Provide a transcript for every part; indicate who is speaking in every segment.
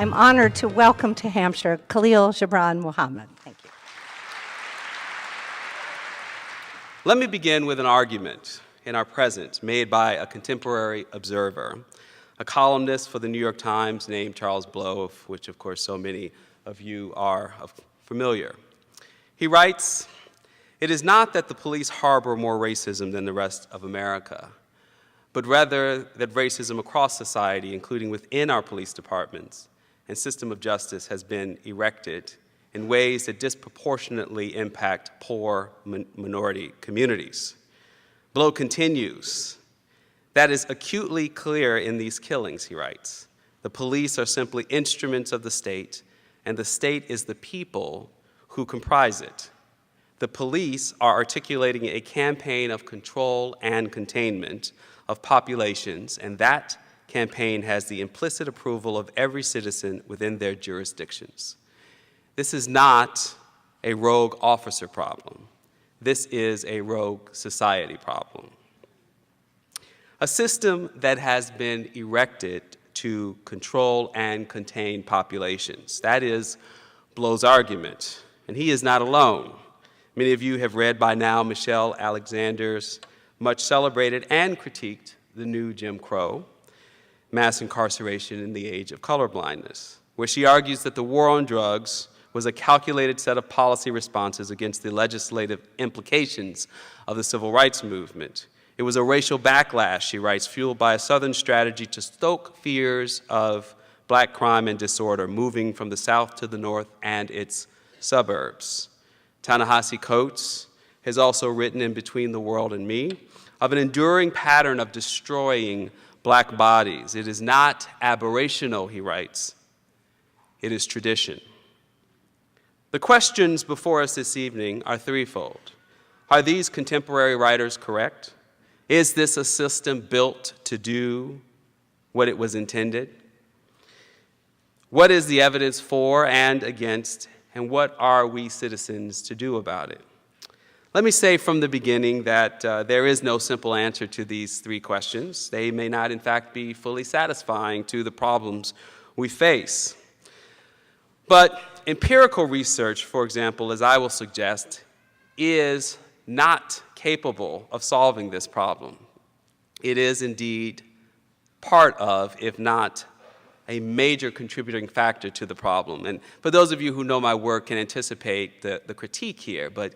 Speaker 1: I'm honored to welcome to Hampshire Khalil Gibran Muhammad. Thank you.
Speaker 2: Let me begin with an argument in our present made by a contemporary observer, a columnist for the New York Times named Charles Blow, of which, of course, so many of you are familiar. He writes, "It is not that the police harbor more racism than the rest of America, but rather that racism across society, including within our police departments and system of justice, has been erected in ways that disproportionately impact poor minority communities." Blow continues, "That is acutely clear in these killings," he writes. "The police are simply instruments of the state, and the state is the people who comprise it. The police are articulating a campaign of control and containment of populations, and that campaign has the implicit approval of every citizen within their jurisdictions. This is not a rogue officer problem. This is a rogue society problem." A system that has been erected to control and contain populations. That is Blow's argument, and he is not alone. Many of you have read by now Marissa Alexander's much celebrated and critiqued The New Jim Crow, Mass Incarceration in the Age of Colorblindness, where she argues that the war on drugs was a calculated set of policy responses against the legislative implications of the civil rights movement. It was a racial backlash, she writes, fueled by a Southern strategy to stoke fears of black crime and disorder, moving from the South to the North and its suburbs. Ta-Nehisi Coates has also written in Between the World and Me of an enduring pattern of destroying black bodies. It is not aberrational, he writes. It is tradition. The questions before us this evening are threefold. Are these contemporary writers correct? Is this a system built to do what it was intended? What is the evidence for and against, and what are we citizens to do about it? Let me say from the beginning that there is no simple answer to these three questions. They may not, in fact, be fully satisfying to the problems we face. But empirical research, for example, as I will suggest, is not capable of solving this problem. It is indeed part of, if not a major contributing factor to the problem. And for those of you who know my work can anticipate the critique here, but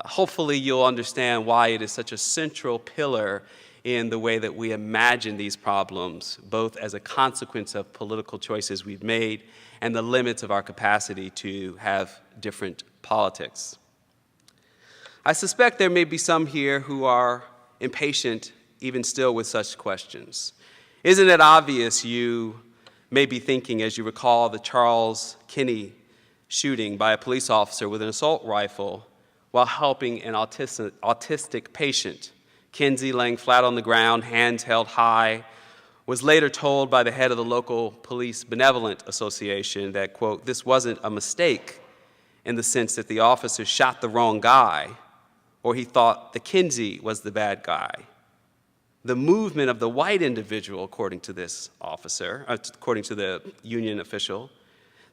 Speaker 2: hopefully you'll understand why it is such a central pillar in the way that we imagine these problems, both as a consequence of political choices we've made and the limits of our capacity to have different politics. I suspect there may be some here who are impatient even still with such questions. Isn't it obvious, you may be thinking as you recall the Charles Kinney shooting by a police officer with an assault rifle while helping an autistic patient. Kinsey, laying flat on the ground, hands held high, was later told by the head of the local police benevolent association that, quote, "this wasn't a mistake in the sense that the officer shot the wrong guy, or he thought the Kinsey was the bad guy. The movement of the white individual," according to this officer, according to the union official,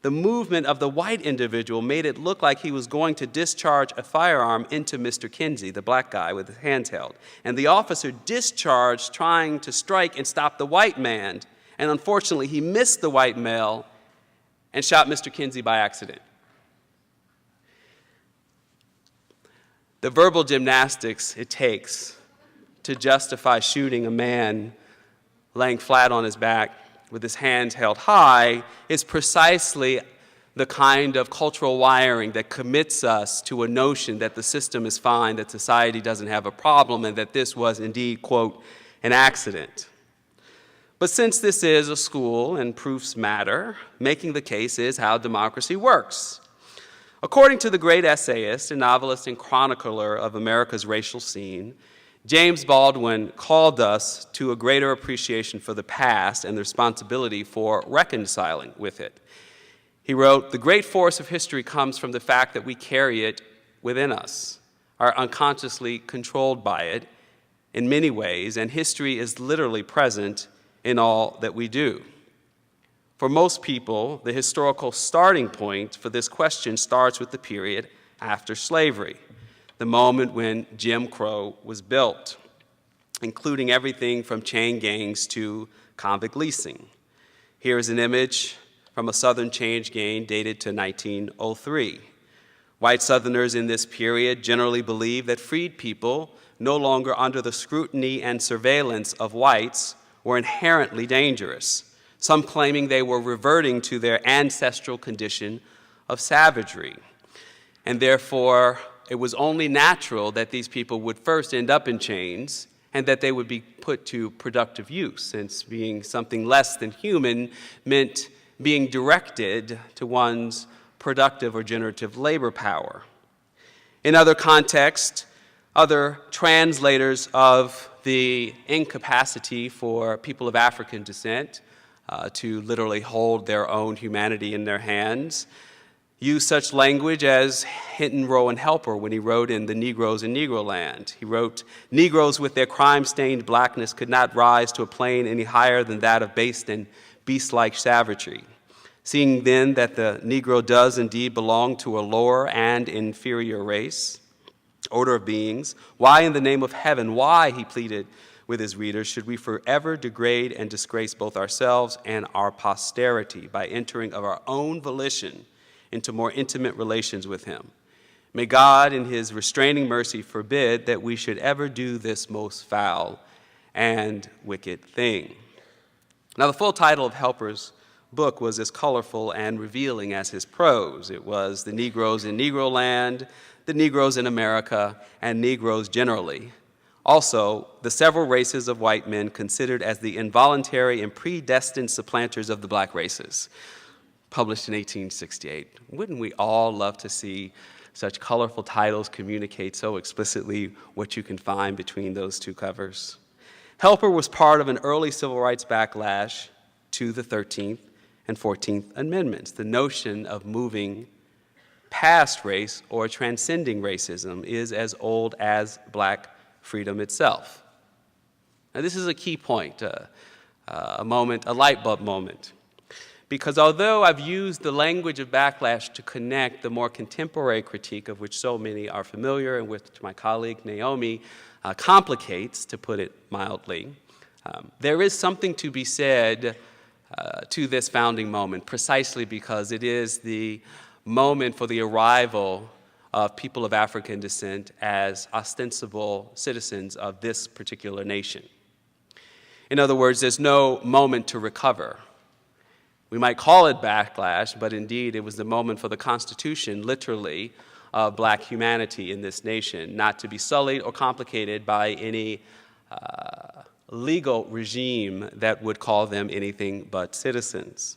Speaker 2: "the movement of the white individual made it look like he was going to discharge a firearm into Mr. Kinsey, the black guy with his hands held. And the officer discharged trying to strike and stop the white man, and unfortunately he missed the white male and shot Mr. Kinsey by accident." The verbal gymnastics it takes to justify shooting a man laying flat on his back with his hands held high is precisely the kind of cultural wiring that commits us to a notion that the system is fine, that society doesn't have a problem, and that this was indeed, quote, an accident. But since this is a school and proofs matter, making the case is how democracy works. According to the great essayist and novelist and chronicler of America's racial scene, James Baldwin called us to a greater appreciation for the past and the responsibility for reconciling with it. He wrote, "The great force of history comes from the fact that we carry it within us, are unconsciously controlled by it in many ways, and history is literally present in all that we do. For most people, the historical starting point for this question starts with the period after slavery, the moment when Jim Crow was built, including everything from chain gangs to convict leasing. Here is an image from a Southern change gang dated to 1903. White Southerners in this period generally believed that freed people, no longer under the scrutiny and surveillance of whites, were inherently dangerous, some claiming they were reverting to their ancestral condition of savagery. And therefore, it was only natural that these people would first end up in chains and that they would be put to productive use, since being something less than human meant being directed to one's productive or generative labor power. In other contexts, other translators of the incapacity for people of African descent to literally hold their own humanity in their hands use such language as Hinton Rowan Helper when he wrote in The Negroes in Negro Land. He wrote, "Negroes with their crime-stained blackness could not rise to a plane any higher than that of base and beast-like savagery. Seeing then that the Negro does indeed belong to a lower and inferior race, order of beings, why in the name of heaven, why," he pleaded with his readers, "should we forever degrade and disgrace both ourselves and our posterity by entering of our own volition into more intimate relations with him? May God in his restraining mercy forbid that we should ever do this most foul and wicked thing." Now, the full title of Helper's book was as colorful and revealing as his prose. It was The Negroes in Negro Land, The Negroes in America, and Negroes generally. Also, the several races of white men considered as the involuntary and predestined supplanters of the black races, published in 1868. Wouldn't we all love to see such colorful titles communicate so explicitly what you can find between those two covers? Helper was part of an early civil rights backlash to the 13th and 14th Amendments, the notion of moving past race or transcending racism is as old as black freedom itself. Now, this is a key point, a light bulb moment, because although I've used the language of backlash to connect the more contemporary critique of which so many are familiar and which my colleague Naomi complicates, to put it mildly, there is something to be said to this founding moment, precisely because it is the moment for the arrival of people of African descent as ostensible citizens of this particular nation. In other words, there's no moment to recover. We might call it backlash, but indeed it was the moment for the Constitution, literally, of black humanity in this nation, not to be sullied or complicated by any legal regime that would call them anything but citizens.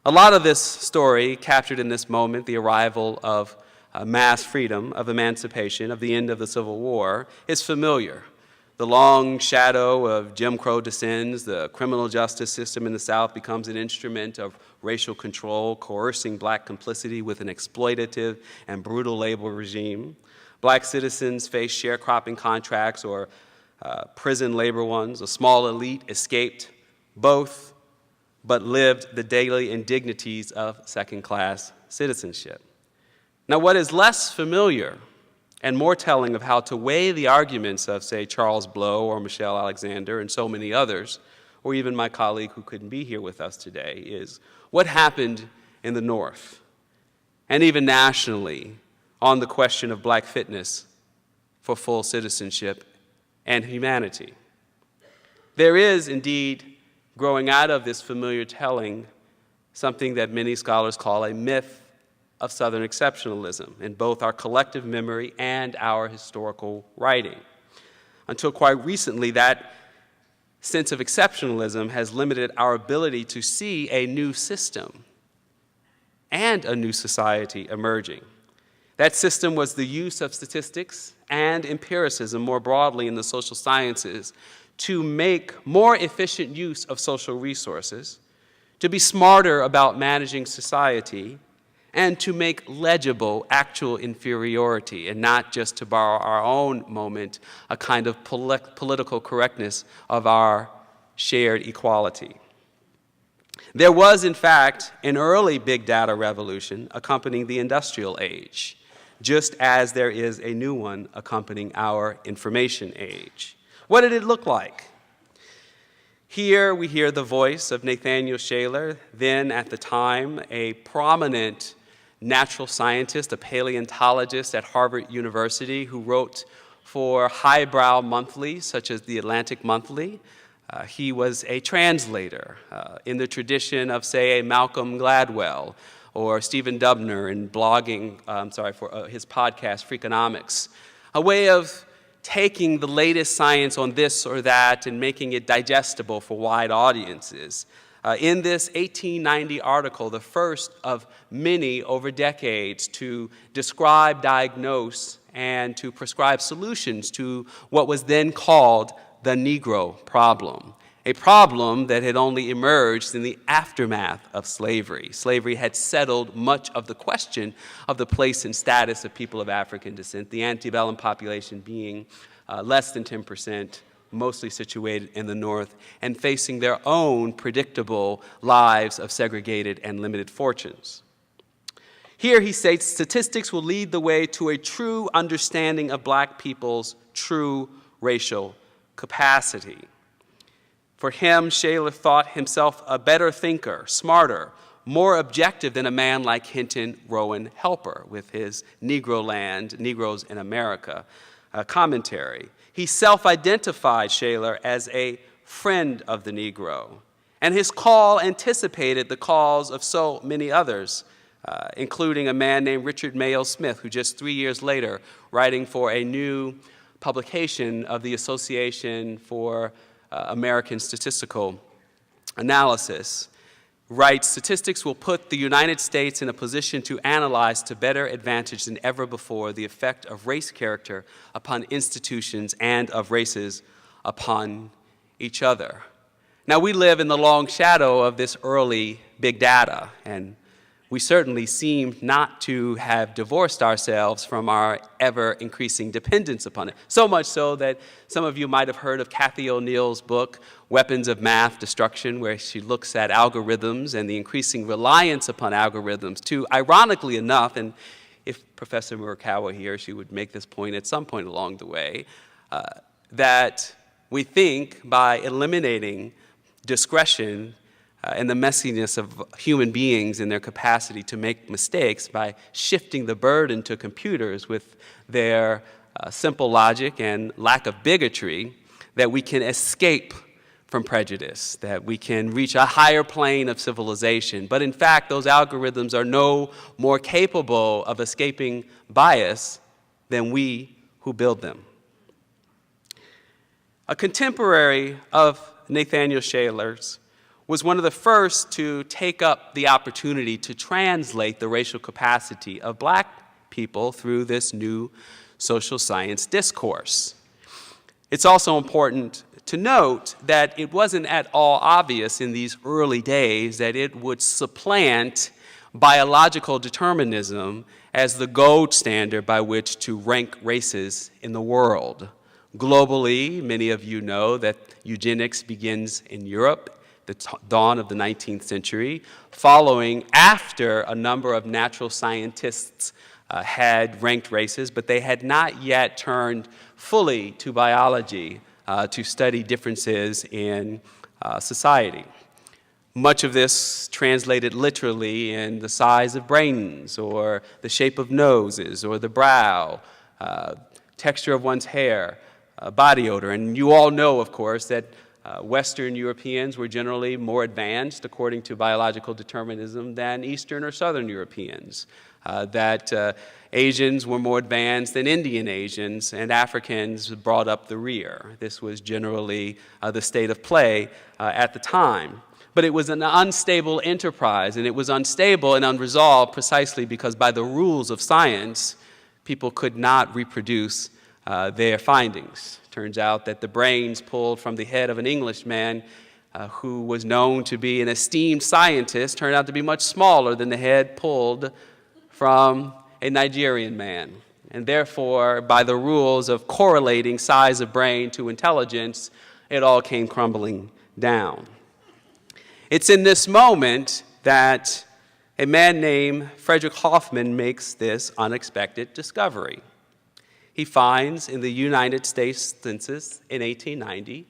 Speaker 2: A lot of this story captured in this moment, the arrival of mass freedom, of emancipation, of the end of the Civil War, is familiar. The long shadow of Jim Crow descends, the criminal justice system in the South becomes an instrument of racial control, coercing black complicity with an exploitative and brutal labor regime. Black citizens face sharecropping contracts or prison labor ones. A small elite escaped both, but lived the daily indignities of second-class citizenship. Now, what is less familiar and more telling of how to weigh the arguments of, say, Charles Blow or Marissa Alexander and so many others, or even my colleague who couldn't be here with us today, is what happened in the North, and even nationally, on the question of black fitness for full citizenship and humanity. There is indeed, growing out of this familiar telling, something that many scholars call a myth of Southern exceptionalism in both our collective memory and our historical writing. Until quite recently, that sense of exceptionalism has limited our ability to see a new system and a new society emerging. That system was the use of statistics and empiricism more broadly in the social sciences to make more efficient use of social resources, to be smarter about managing society, and to make legible actual inferiority, and not just, to borrow our own moment, a kind of political correctness of our shared equality. There was, in fact, an early big data revolution accompanying the industrial age, just as there is a new one accompanying our information age. What did it look like? Here we hear the voice of Nathaniel Shaler, then at the time a prominent natural scientist, a paleontologist at Harvard University who wrote for highbrow monthlies such as the Atlantic Monthly. He was a translator in the tradition of, say, a Malcolm Gladwell or Stephen Dubner in blogging, for his podcast, Freakonomics, a way of taking the latest science on this or that and making it digestible for wide audiences. In this 1890 article, the first of many over decades to describe, diagnose, and to prescribe solutions to what was then called the Negro Problem, a problem that had only emerged in the aftermath of slavery. Slavery had settled much of the question of the place and status of people of African descent, the antebellum population being less than 10%, mostly situated in the North, and facing their own predictable lives of segregated and limited fortunes. Here he states, statistics will lead the way to a true understanding of black people's true racial capacity. For him, Shaler thought himself a better thinker, smarter, more objective than a man like Hinton Rowan Helper with his Negro Land, Negroes in America commentary. He self-identified Shaler as a friend of the Negro, and his call anticipated the calls of so many others, including a man named Richard Mayo Smith, who just 3 years later, writing for a new publication of the Association for American Statistical Analysis, writes, statistics will put the United States in a position to analyze to better advantage than ever before the effect of race character upon institutions and of races upon each other. Now, we live in the long shadow of this early big data, and we certainly seem not to have divorced ourselves from our ever-increasing dependence upon it. So much so that some of you might have heard of Cathy O'Neill's book, Weapons of Math Destruction, where she looks at algorithms and the increasing reliance upon algorithms to, ironically enough, and if Professor Murakawa were here, she would make this point at some point along the way, that we think by eliminating discretion and the messiness of human beings and their capacity to make mistakes by shifting the burden to computers with their simple logic and lack of bigotry, that we can escape from prejudice, that we can reach a higher plane of civilization. But in fact, those algorithms are no more capable of escaping bias than we who build them. A contemporary of Nathaniel Shaler's was one of the first to take up the opportunity to translate the racial capacity of black people through this new social science discourse. It's also important to note that it wasn't at all obvious in these early days that it would supplant biological determinism as the gold standard by which to rank races in the world. Globally, many of you know that eugenics begins in Europe, the dawn of the 19th century, following after a number of natural scientists had ranked races, but they had not yet turned fully to biology to study differences in society. Much of this translated literally in the size of brains, or the shape of noses, or the brow, texture of one's hair, body odor. And you all know, of course, that Western Europeans were generally more advanced, according to biological determinism, than Eastern or Southern Europeans, that Asians were more advanced than Indian Asians, and Africans brought up the rear. This was generally the state of play at the time. But it was an unstable enterprise, and it was unstable and unresolved precisely because by the rules of science, people could not reproduce their findings. Turns out that the brains pulled from the head of an Englishman who was known to be an esteemed scientist turned out to be much smaller than the head pulled from a Nigerian man. And therefore, by the rules of correlating size of brain to intelligence, it all came crumbling down. It's in this moment that a man named Frederick Hoffman makes this unexpected discovery. He finds in the United States Census in 1890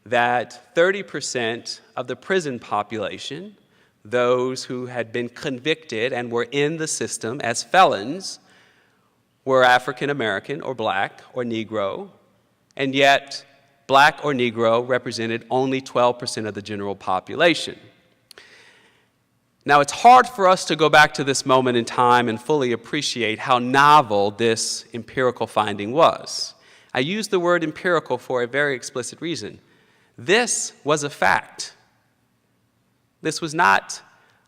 Speaker 2: that 30% of the prison population, those who had been convicted and were in the system as felons, were African American or black or Negro, and yet black or Negro represented only 12% of the general population. Now, it's hard for us to go back to this moment in time and fully appreciate how novel this empirical finding was. I use the word empirical for a very explicit reason. This was a fact. This was not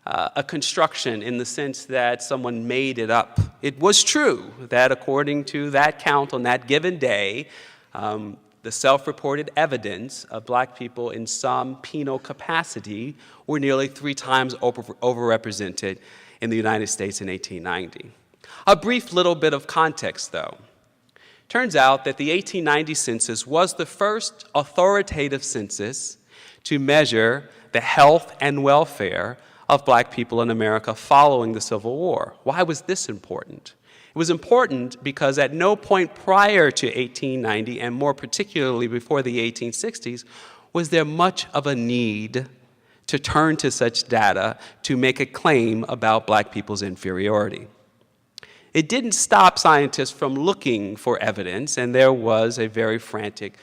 Speaker 2: a construction in the sense that someone made it up. It was true that according to that count on that given day, the self-reported evidence of black people in some penal capacity were nearly 3 times overrepresented in the United States in 1890. A brief little bit of context, though. Turns out that the 1890 census was the first authoritative census to measure the health and welfare of black people in America following the Civil War. Why was this important? It was important because at no point prior to 1890, and more particularly before the 1860s, was there much of a need to turn to such data to make a claim about black people's inferiority. It didn't stop scientists from looking for evidence, and there was a very frantic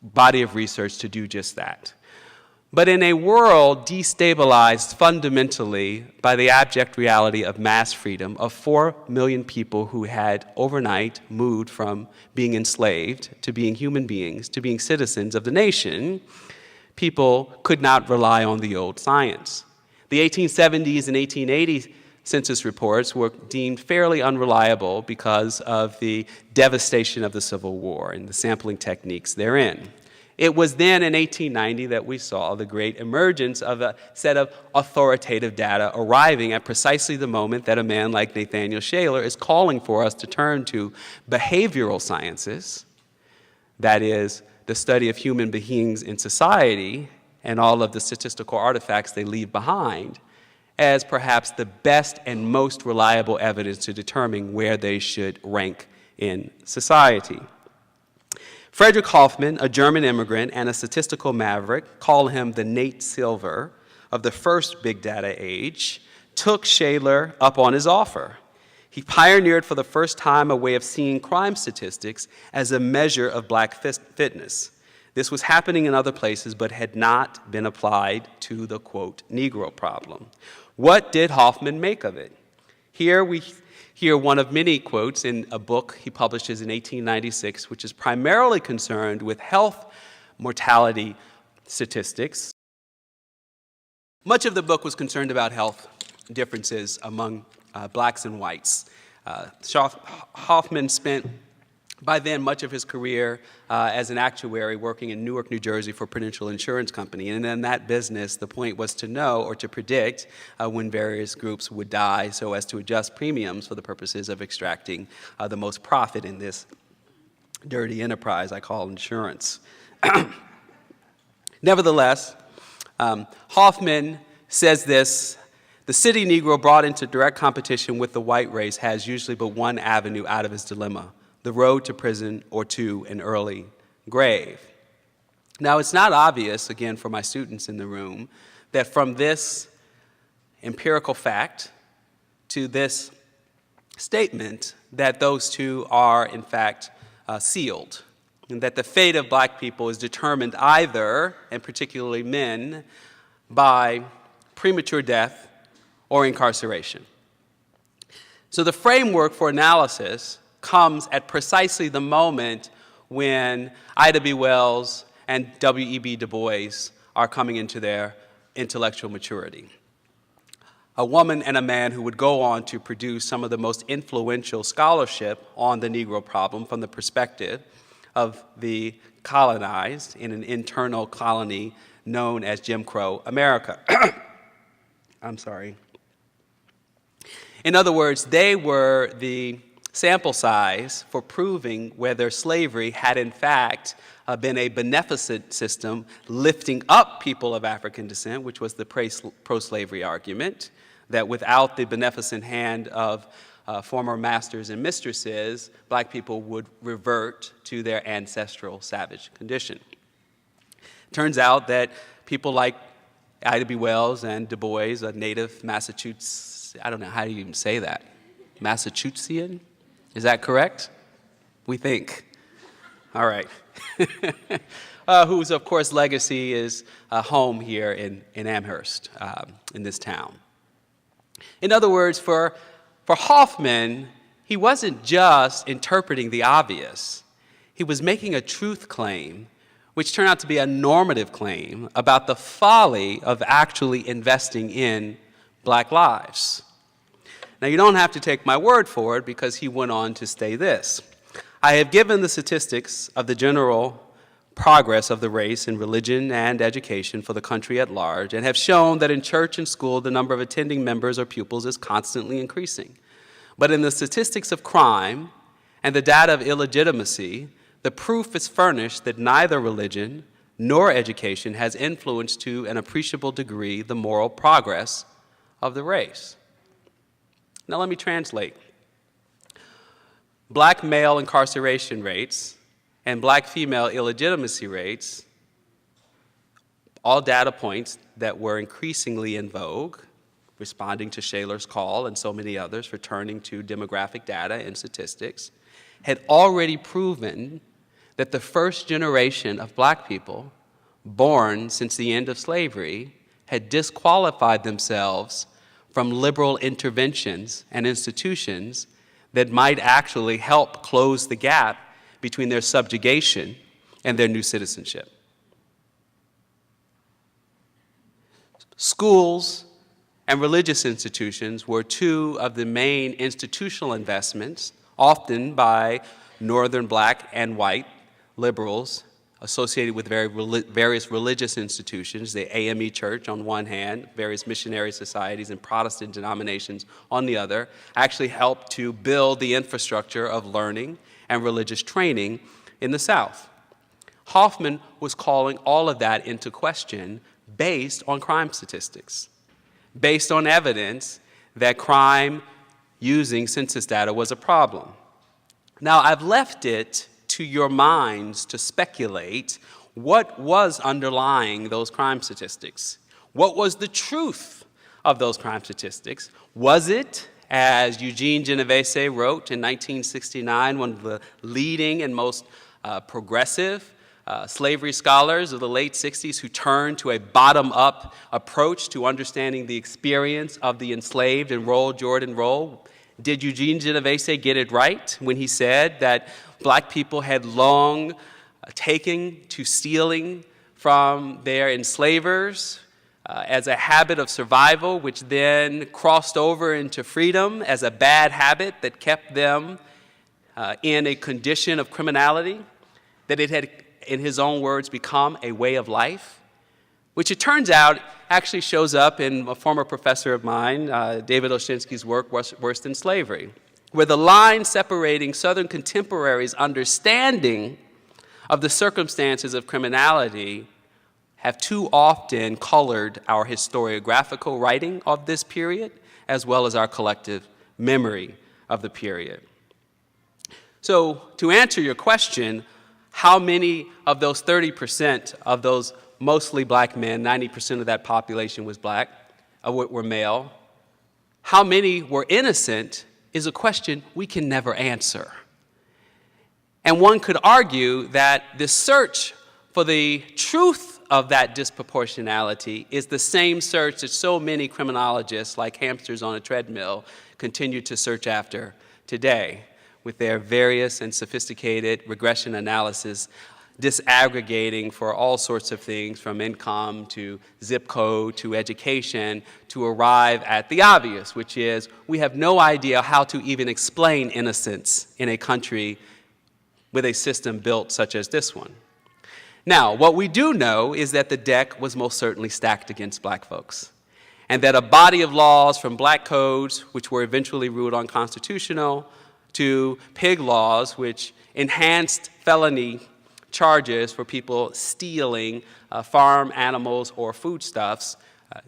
Speaker 2: body of research to do just that. But in a world destabilized fundamentally by the abject reality of mass freedom of 4 million people who had overnight moved from being enslaved to being human beings to being citizens of the nation, people could not rely on the old science. The 1870s and 1880s census reports were deemed fairly unreliable because of the devastation of the Civil War and the sampling techniques therein. It was then in 1890 that we saw the great emergence of a set of authoritative data arriving at precisely the moment that a man like Nathaniel Shaler is calling for us to turn to behavioral sciences, that is, the study of human beings in society and all of the statistical artifacts they leave behind, as perhaps the best and most reliable evidence to determine where they should rank in society. Frederick Hoffman, a German immigrant and a statistical maverick, call him the Nate Silver of the first big data age, took Shaler up on his offer. He pioneered for the first time a way of seeing crime statistics as a measure of black fitness. This was happening in other places, but had not been applied to the, quote, Negro problem. What did Hoffman make of it? Here we hear one of many quotes in a book he publishes in 1896, which is primarily concerned with health mortality statistics. Much of the book was concerned about health differences among blacks and whites. Hoffman spent by then much of his career as an actuary working in Newark, New Jersey for Prudential Insurance Company. And in that business, the point was to know or to predict when various groups would die so as to adjust premiums for the purposes of extracting the most profit in this dirty enterprise I call insurance. Nevertheless, Hoffman says this: the city Negro brought into direct competition with the white race has usually but one avenue out of his dilemma: the road to prison or to an early grave. Now, it's not obvious, again, for my students in the room, that from this empirical fact to this statement that those two are, in fact, sealed, and that the fate of black people is determined either, and particularly men, by premature death or incarceration. So the framework for analysis comes at precisely the moment when Ida B. Wells and W.E.B. Du Bois are coming into their intellectual maturity. A woman and a man who would go on to produce some of the most influential scholarship on the Negro problem from the perspective of the colonized in an internal colony known as Jim Crow America. I'm sorry. In other words, they were the sample size for proving whether slavery had in fact been a beneficent system lifting up people of African descent, which was the pro-slavery argument, that without the beneficent hand of former masters and mistresses, black people would revert to their ancestral savage condition. Turns out that people like Ida B. Wells and Du Bois, a native Massachusetts, I don't know, how do you even say that? Massachusettsian? Is that correct? We think. All right. Whose, of course, legacy is home here in Amherst, in this town. In other words, for Hoffman, he wasn't just interpreting the obvious. He was making a truth claim, which turned out to be a normative claim about the folly of actually investing in black lives. Now, you don't have to take my word for it, because he went on to say this: I have given the statistics of the general progress of the race in religion and education for the country at large, and have shown that in church and school the number of attending members or pupils is constantly increasing. But in the statistics of crime and the data of illegitimacy, the proof is furnished that neither religion nor education has influenced to an appreciable degree the moral progress of the race. Now let me translate. Black male incarceration rates and black female illegitimacy rates, all data points that were increasingly in vogue, responding to Shaler's call and so many others, returning to demographic data and statistics, had already proven that the first generation of black people born since the end of slavery had disqualified themselves from liberal interventions and institutions that might actually help close the gap between their subjugation and their new citizenship. Schools and religious institutions were two of the main institutional investments, often by northern black and white liberals associated with various religious institutions, the AME Church on one hand, various missionary societies and Protestant denominations on the other, actually helped to build the infrastructure of learning and religious training in the South. Hoffman was calling all of that into question based on crime statistics, based on evidence that crime using census data was a problem. Now, I've left it to your minds to speculate what was underlying those crime statistics. What was the truth of those crime statistics? Was it, as Eugene Genovese wrote in 1969, one of the leading and most progressive slavery scholars of the late 60s, who turned to a bottom-up approach to understanding the experience of the enslaved and Roll Jordan Roll? Did Eugene Genovese get it right when he said that black people had long taken to stealing from their enslavers as a habit of survival, which then crossed over into freedom as a bad habit that kept them in a condition of criminality, that it had, in his own words, become a way of life? Which it turns out actually shows up in a former professor of mine, David Oshinsky's work, Worse Than Slavery, where the line separating Southern contemporaries' understanding of the circumstances of criminality have too often colored our historiographical writing of this period, as well as our collective memory of the period. So to answer your question, how many of those 30% of those mostly black men, 90% of that population was black, were male, how many were innocent is a question we can never answer. And one could argue that the search for the truth of that disproportionality is the same search that so many criminologists, like hamsters on a treadmill, continue to search after today, with their various and sophisticated regression analysis disaggregating for all sorts of things, from income to zip code to education, to arrive at the obvious, which is we have no idea how to even explain innocence in a country with a system built such as this one. Now, what we do know is that the deck was most certainly stacked against black folks, and that a body of laws from black codes, which were eventually ruled unconstitutional, to pig laws, which enhanced felony charges for people stealing farm animals or foodstuffs,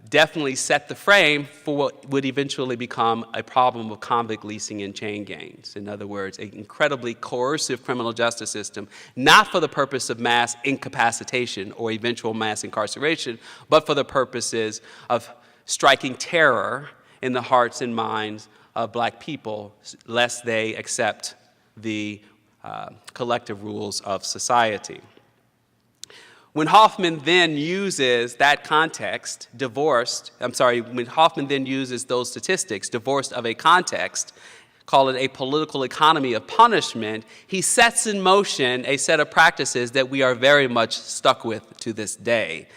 Speaker 2: definitely set the frame for what would eventually become a problem of convict leasing and chain gangs. In other words, an incredibly coercive criminal justice system, not for the purpose of mass incapacitation or eventual mass incarceration, but for the purposes of striking terror in the hearts and minds of black people, lest they accept the collective rules of society. When Hoffman then uses that context, when Hoffman then uses those statistics, divorced of a context, call it a political economy of punishment, he sets in motion a set of practices that we are very much stuck with to this day.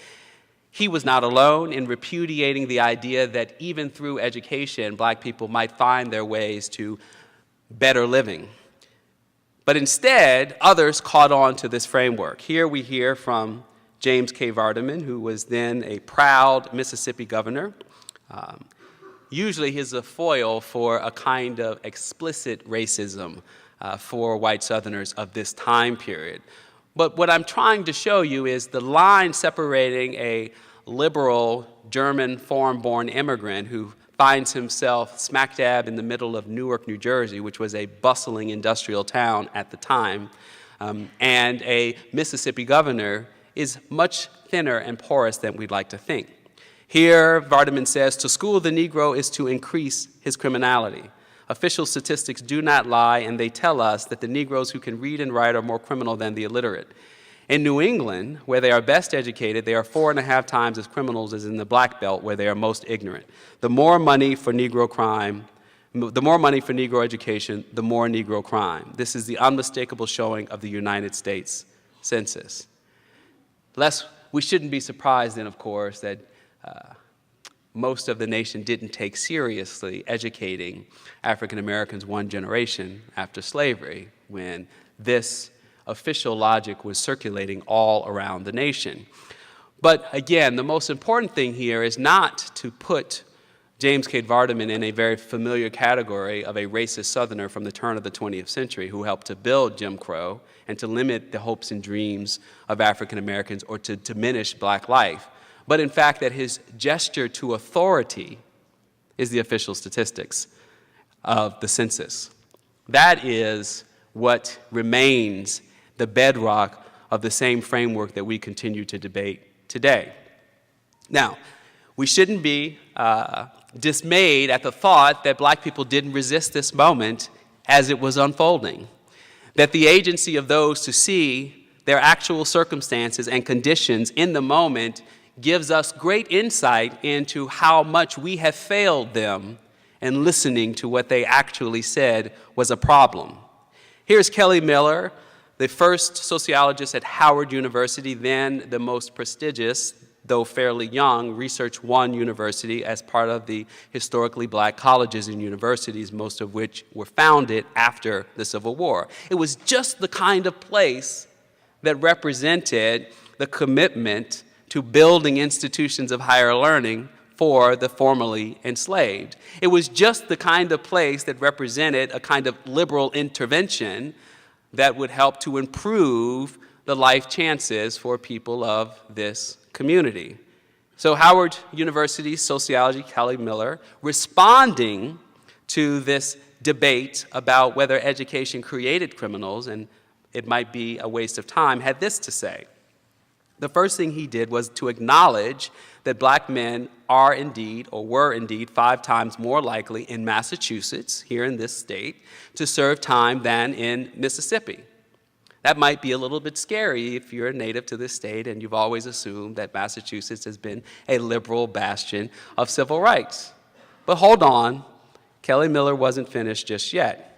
Speaker 2: He was not alone in repudiating the idea that even through education, black people might find their ways to better living. But instead, others caught on to this framework. Here we hear from James K. Vardaman, who was then a proud Mississippi governor. Usually he's a foil for a kind of explicit racism for white Southerners of this time period. But what I'm trying to show you is the line separating a liberal German foreign-born immigrant who finds himself smack dab in the middle of Newark, New Jersey, which was a bustling industrial town at the time, and a Mississippi governor is much thinner and porous than we'd like to think. Here, Vardaman says, to school the Negro is to increase his criminality. Official statistics do not lie, and they tell us that the Negroes who can read and write are more criminal than the illiterate. In New England, where they are best educated, they are 4.5 times as criminals as in the Black Belt, where they are most ignorant. The more money for Negro crime, the more money for Negro education, the more Negro crime. This is the unmistakable showing of the United States Census. We shouldn't be surprised then, of course, that most of the nation didn't take seriously educating African Americans one generation after slavery, when this official logic was circulating all around the nation. But again, the most important thing here is not to put James K. Vardaman in a very familiar category of a racist Southerner from the turn of the 20th century who helped to build Jim Crow and to limit the hopes and dreams of African Americans or to diminish black life, but in fact that his gesture to authority is the official statistics of the census. That is what remains the bedrock of the same framework that we continue to debate today. Now, we shouldn't be dismayed at the thought that black people didn't resist this moment as it was unfolding, that the agency of those to see their actual circumstances and conditions in the moment gives us great insight into how much we have failed them in listening to what they actually said was a problem. Here's Kelly Miller, the first sociologist at Howard University, then the most prestigious, though fairly young, Research One University as part of the historically black colleges and universities, most of which were founded after the Civil War. It was just the kind of place that represented the commitment to building institutions of higher learning for the formerly enslaved. It was just the kind of place that represented a kind of liberal intervention that would help to improve the life chances for people of this community. So Howard University's sociology, Kelly Miller, responding to this debate about whether education created criminals and it might be a waste of time, had this to say. The first thing he did was to acknowledge that black men are indeed, or were indeed, 5 times more likely in Massachusetts, here in this state, to serve time than in Mississippi. That might be a little bit scary if you're a native to this state and you've always assumed that Massachusetts has been a liberal bastion of civil rights. But hold on, Kelly Miller wasn't finished just yet.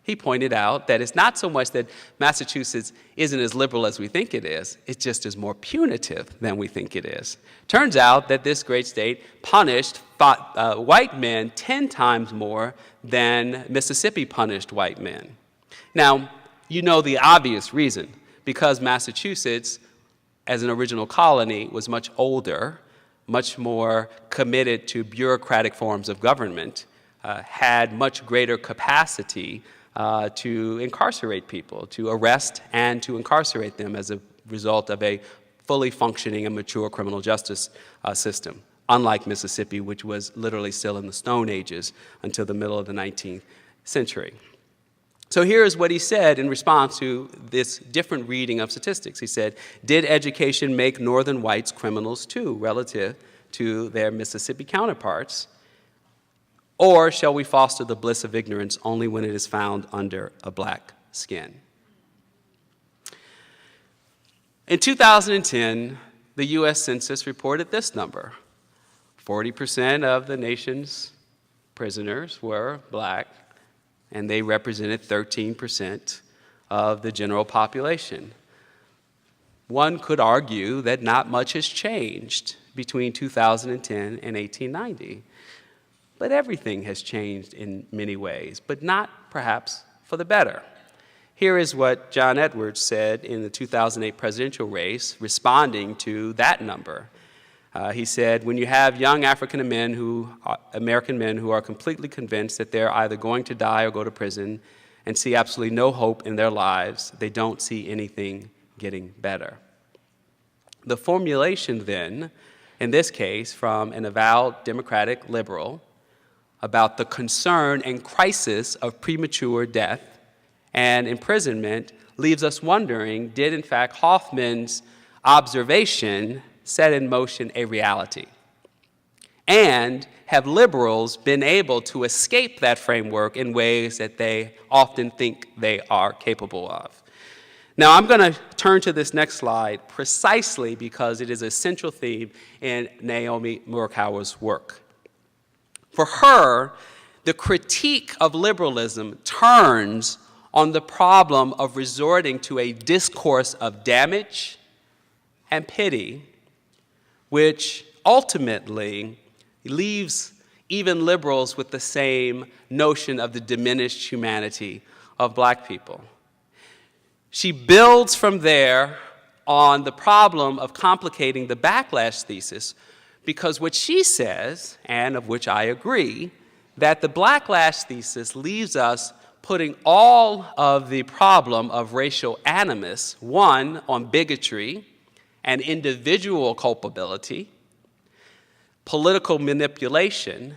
Speaker 2: He pointed out that it's not so much that Massachusetts isn't as liberal as we think it is just is more punitive than we think it is. Turns out that this great state punished white men 10 times more than Mississippi punished white men. Now, you know the obvious reason, because Massachusetts, as an original colony, was much older, much more committed to bureaucratic forms of government, had much greater capacity to incarcerate people, to arrest and to incarcerate them as a result of a fully functioning and mature criminal justice system, unlike Mississippi, which was literally still in the Stone Ages until the middle of the 19th century. So here is what he said in response to this different reading of statistics. He said, did education make Northern whites criminals too, relative to their Mississippi counterparts? Or shall we foster the bliss of ignorance only when it is found under a black skin? In 2010, the U.S. Census reported this number. 40% of the nation's prisoners were black, and they represented 13% of the general population. One could argue that not much has changed between 2010 and 1890. But everything has changed in many ways, but not perhaps for the better. Here is what John Edwards said in the 2008 presidential race, responding to that number. He said, when you have young American men who are completely convinced that they're either going to die or go to prison and see absolutely no hope in their lives, they don't see anything getting better. The formulation then, in this case, from an avowed Democratic liberal about the concern and crisis of premature death and imprisonment leaves us wondering, did in fact Hoffman's observation set in motion a reality? And have liberals been able to escape that framework in ways that they often think they are capable of? Now, I'm going to turn to this next slide precisely because it is a central theme in Naomi Murakawa's work. For her, the critique of liberalism turns on the problem of resorting to a discourse of damage and pity, which ultimately leaves even liberals with the same notion of the diminished humanity of black people. She builds from there on the problem of complicating the backlash thesis, because what she says, and of which I agree, that the backlash thesis leaves us putting all of the problem of racial animus, one, on bigotry and individual culpability, political manipulation,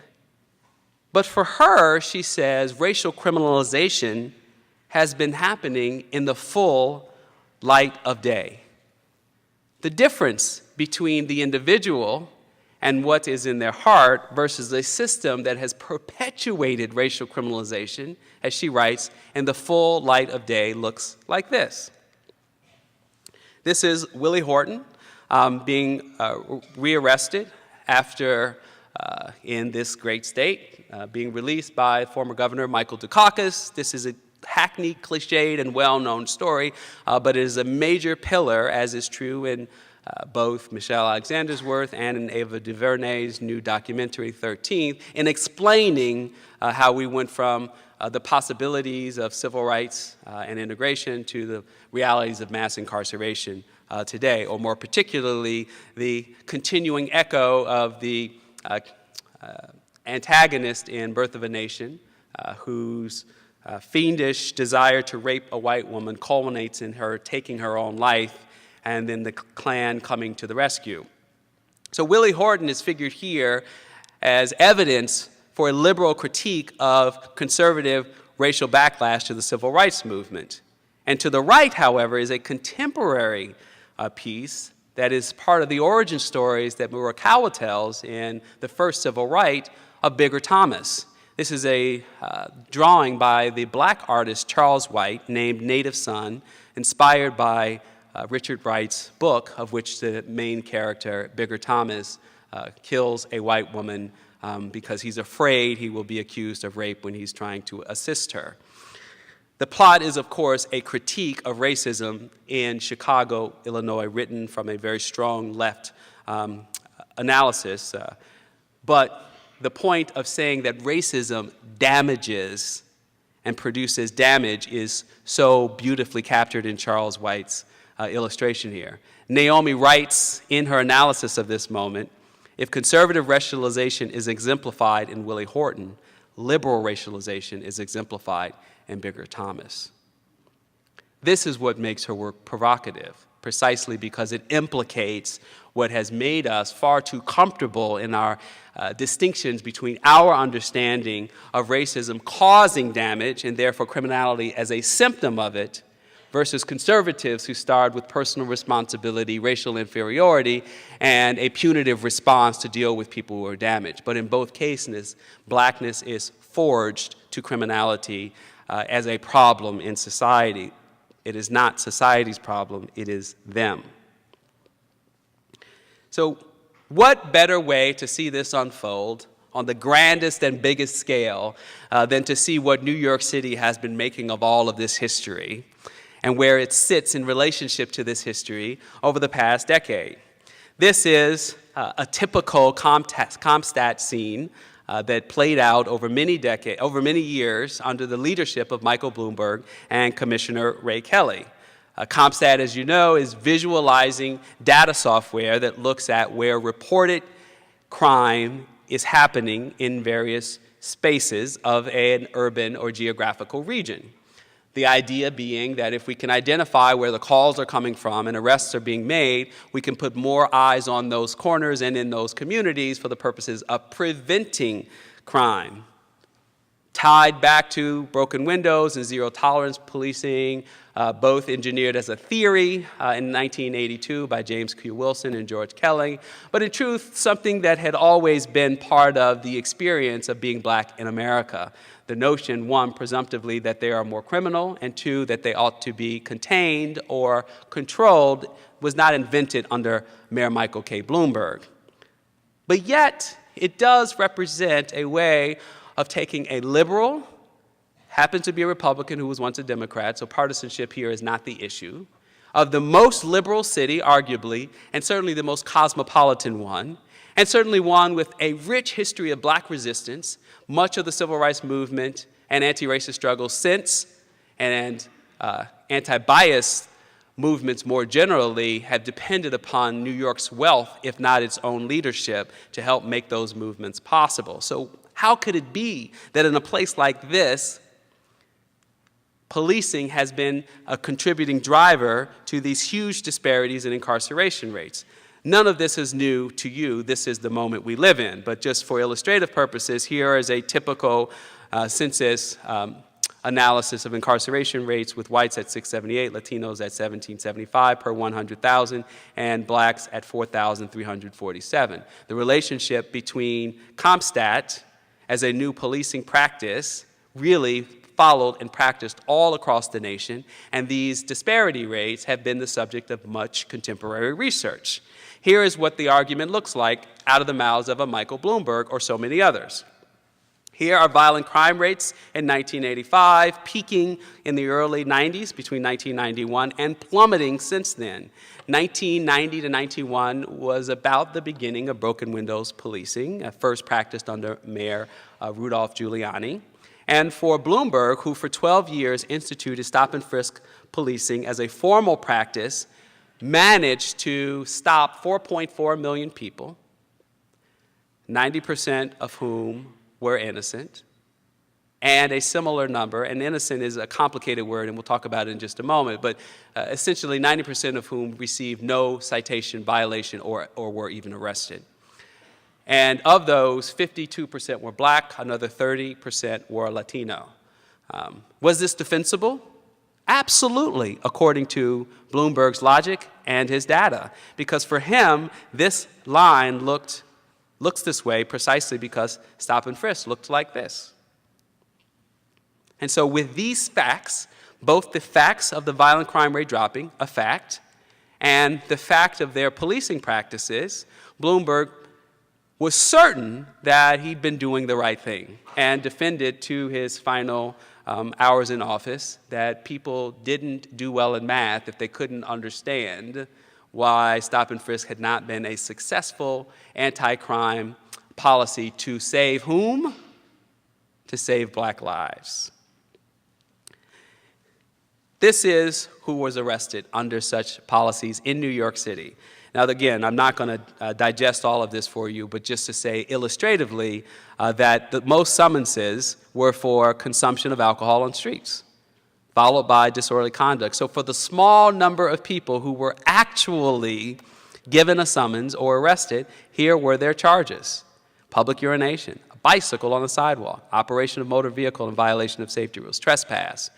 Speaker 2: but for her, she says, racial criminalization has been happening in the full light of day. The difference between the individual and what is in their heart versus a system that has perpetuated racial criminalization, as she writes, in the full light of day looks like this. This is Willie Horton being rearrested after, in this great state, being released by former Governor Michael Dukakis. This is a hackneyed, cliched, and well-known story, but it is a major pillar, as is true in both Michelle Alexander's work and in Ava DuVernay's new documentary, 13th, in explaining how we went from the possibilities of civil rights and integration to the realities of mass incarceration today, or more particularly, the continuing echo of the antagonist in Birth of a Nation, whose fiendish desire to rape a white woman culminates in her taking her own life, and then the Klan coming to the rescue. So Willie Horton is figured here as evidence for a liberal critique of conservative racial backlash to the civil rights movement. And to the right, however, is a contemporary piece that is part of the origin stories that Murakawa tells in The First Civil Right of Bigger Thomas. This is a drawing by the black artist Charles White named Native Son, inspired by Richard Wright's book, of which the main character, Bigger Thomas, kills a white woman because he's afraid he will be accused of rape when he's trying to assist her. The plot is, of course, a critique of racism in Chicago, Illinois, written from a very strong left analysis. But the point of saying that racism damages and produces damage is so beautifully captured in Charles White's illustration here. Naomi writes in her analysis of this moment, if conservative racialization is exemplified in Willie Horton, liberal racialization is exemplified and Bigger Thomas. This is what makes her work provocative, precisely because it implicates what has made us far too comfortable in our distinctions between our understanding of racism causing damage and therefore criminality as a symptom of it, versus conservatives who starred with personal responsibility, racial inferiority, and a punitive response to deal with people who are damaged. But in both cases, blackness is forged to criminality as a problem in society. It is not society's problem, it is them. So what better way to see this unfold on the grandest and biggest scale than to see what New York City has been making of all of this history and where it sits in relationship to this history over the past decade. This is a typical CompStat scene that played out over many years under the leadership of Michael Bloomberg and Commissioner Ray Kelly. CompStat, as you know, is visualizing data software that looks at where reported crime is happening in various spaces of an urban or geographical region. The idea being that if we can identify where the calls are coming from and arrests are being made, we can put more eyes on those corners and in those communities for the purposes of preventing crime. Tied back to broken windows and zero tolerance policing, both engineered as a theory in 1982 by James Q. Wilson and George Kelly, but in truth, something that had always been part of the experience of being black in America. The notion, one, presumptively that they are more criminal, and two, that they ought to be contained or controlled, was not invented under Mayor Michael K. Bloomberg. But yet, it does represent a way of taking a liberal, happens to be a Republican who was once a Democrat, so partisanship here is not the issue, of the most liberal city, arguably, and certainly the most cosmopolitan one, and certainly one with a rich history of black resistance, much of the civil rights movement and anti-racist struggles since, and anti-bias movements more generally have depended upon New York's wealth, if not its own leadership, to help make those movements possible. So how could it be that in a place like this, policing has been a contributing driver to these huge disparities in incarceration rates? None of this is new to you. This is the moment we live in. But just for illustrative purposes, here is a typical census analysis of incarceration rates with whites at 678, Latinos at 1775 per 100,000, and blacks at 4,347. The relationship between CompStat as a new policing practice really followed and practiced all across the nation, and these disparity rates have been the subject of much contemporary research. Here is what the argument looks like out of the mouths of a Michael Bloomberg or so many others. Here are violent crime rates in 1985, peaking in the early 90s between 1991 and plummeting since then. 1990 to 91 was about the beginning of broken windows policing, first practiced under Mayor Rudolph Giuliani. And for Bloomberg, who for 12 years instituted stop and frisk policing as a formal practice, managed to stop 4.4 million people, 90% of whom were innocent, and a similar number, and innocent is a complicated word, and we'll talk about it in just a moment, but essentially 90% of whom received no citation, violation, or were even arrested. And of those, 52% were black, another 30% were Latino. Was this defensible? Absolutely, according to Bloomberg's logic and his data, because for him, this line looks this way precisely because stop and frisk looked like this. And so with these facts, both the facts of the violent crime rate dropping, a fact, and the fact of their policing practices, Bloomberg was certain that he'd been doing the right thing and defended to his final hours in office that people didn't do well in math if they couldn't understand why stop and frisk had not been a successful anti-crime policy to save whom? To save black lives. This is who was arrested under such policies in New York City. Now, again, I'm not going to digest all of this for you, but just to say illustratively that the most summonses were for consumption of alcohol on streets, followed by disorderly conduct. So for the small number of people who were actually given a summons or arrested, here were their charges: public urination, a bicycle on the sidewalk, operation of motor vehicle in violation of safety rules, trespass.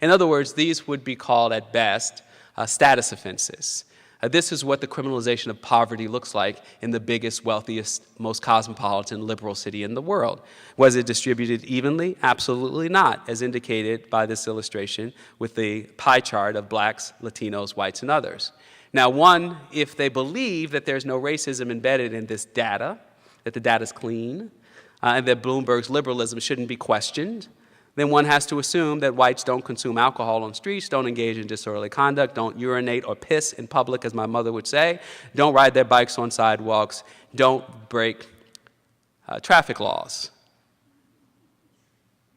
Speaker 2: In other words, these would be called at best status offenses. This is what the criminalization of poverty looks like in the biggest, wealthiest, most cosmopolitan, liberal city in the world. Was it distributed evenly? Absolutely not, as indicated by this illustration with the pie chart of blacks, Latinos, whites, and others. Now, one, if they believe that there's no racism embedded in this data, that the data's clean, and that Bloomberg's liberalism shouldn't be questioned, then one has to assume that whites don't consume alcohol on streets, don't engage in disorderly conduct, don't urinate or piss in public, as my mother would say, don't ride their bikes on sidewalks, don't break traffic laws.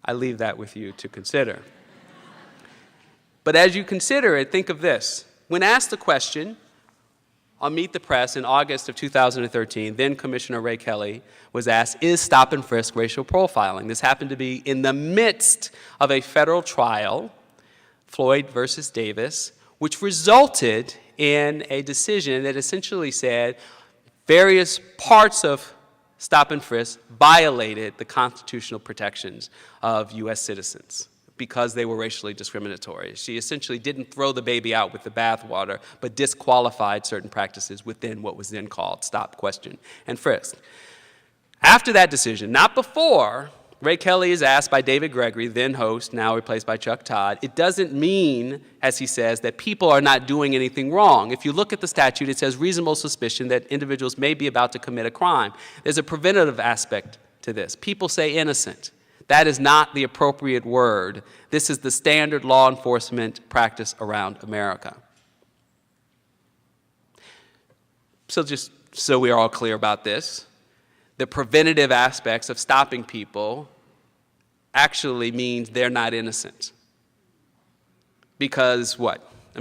Speaker 2: I leave that with you to consider. But as you consider it, think of this. When asked the question on Meet the Press in August of 2013, then Commissioner Ray Kelly was asked, is stop and frisk racial profiling? This happened to be in the midst of a federal trial, Floyd versus Davis, which resulted in a decision that essentially said various parts of stop and frisk violated the constitutional protections of U.S. citizens because they were racially discriminatory. She essentially didn't throw the baby out with the bathwater, but disqualified certain practices within what was then called stop, question, and frisk. After that decision, not before, Ray Kelly is asked by David Gregory, then host, now replaced by Chuck Todd, it doesn't mean, as he says, that people are not doing anything wrong. If you look at the statute, it says reasonable suspicion that individuals may be about to commit a crime. There's a preventative aspect to this. People say innocent. That is not the appropriate word. This is the standard law enforcement practice around America. So just so we are all clear about this, the preventative aspects of stopping people actually means they're not innocent. Because what? I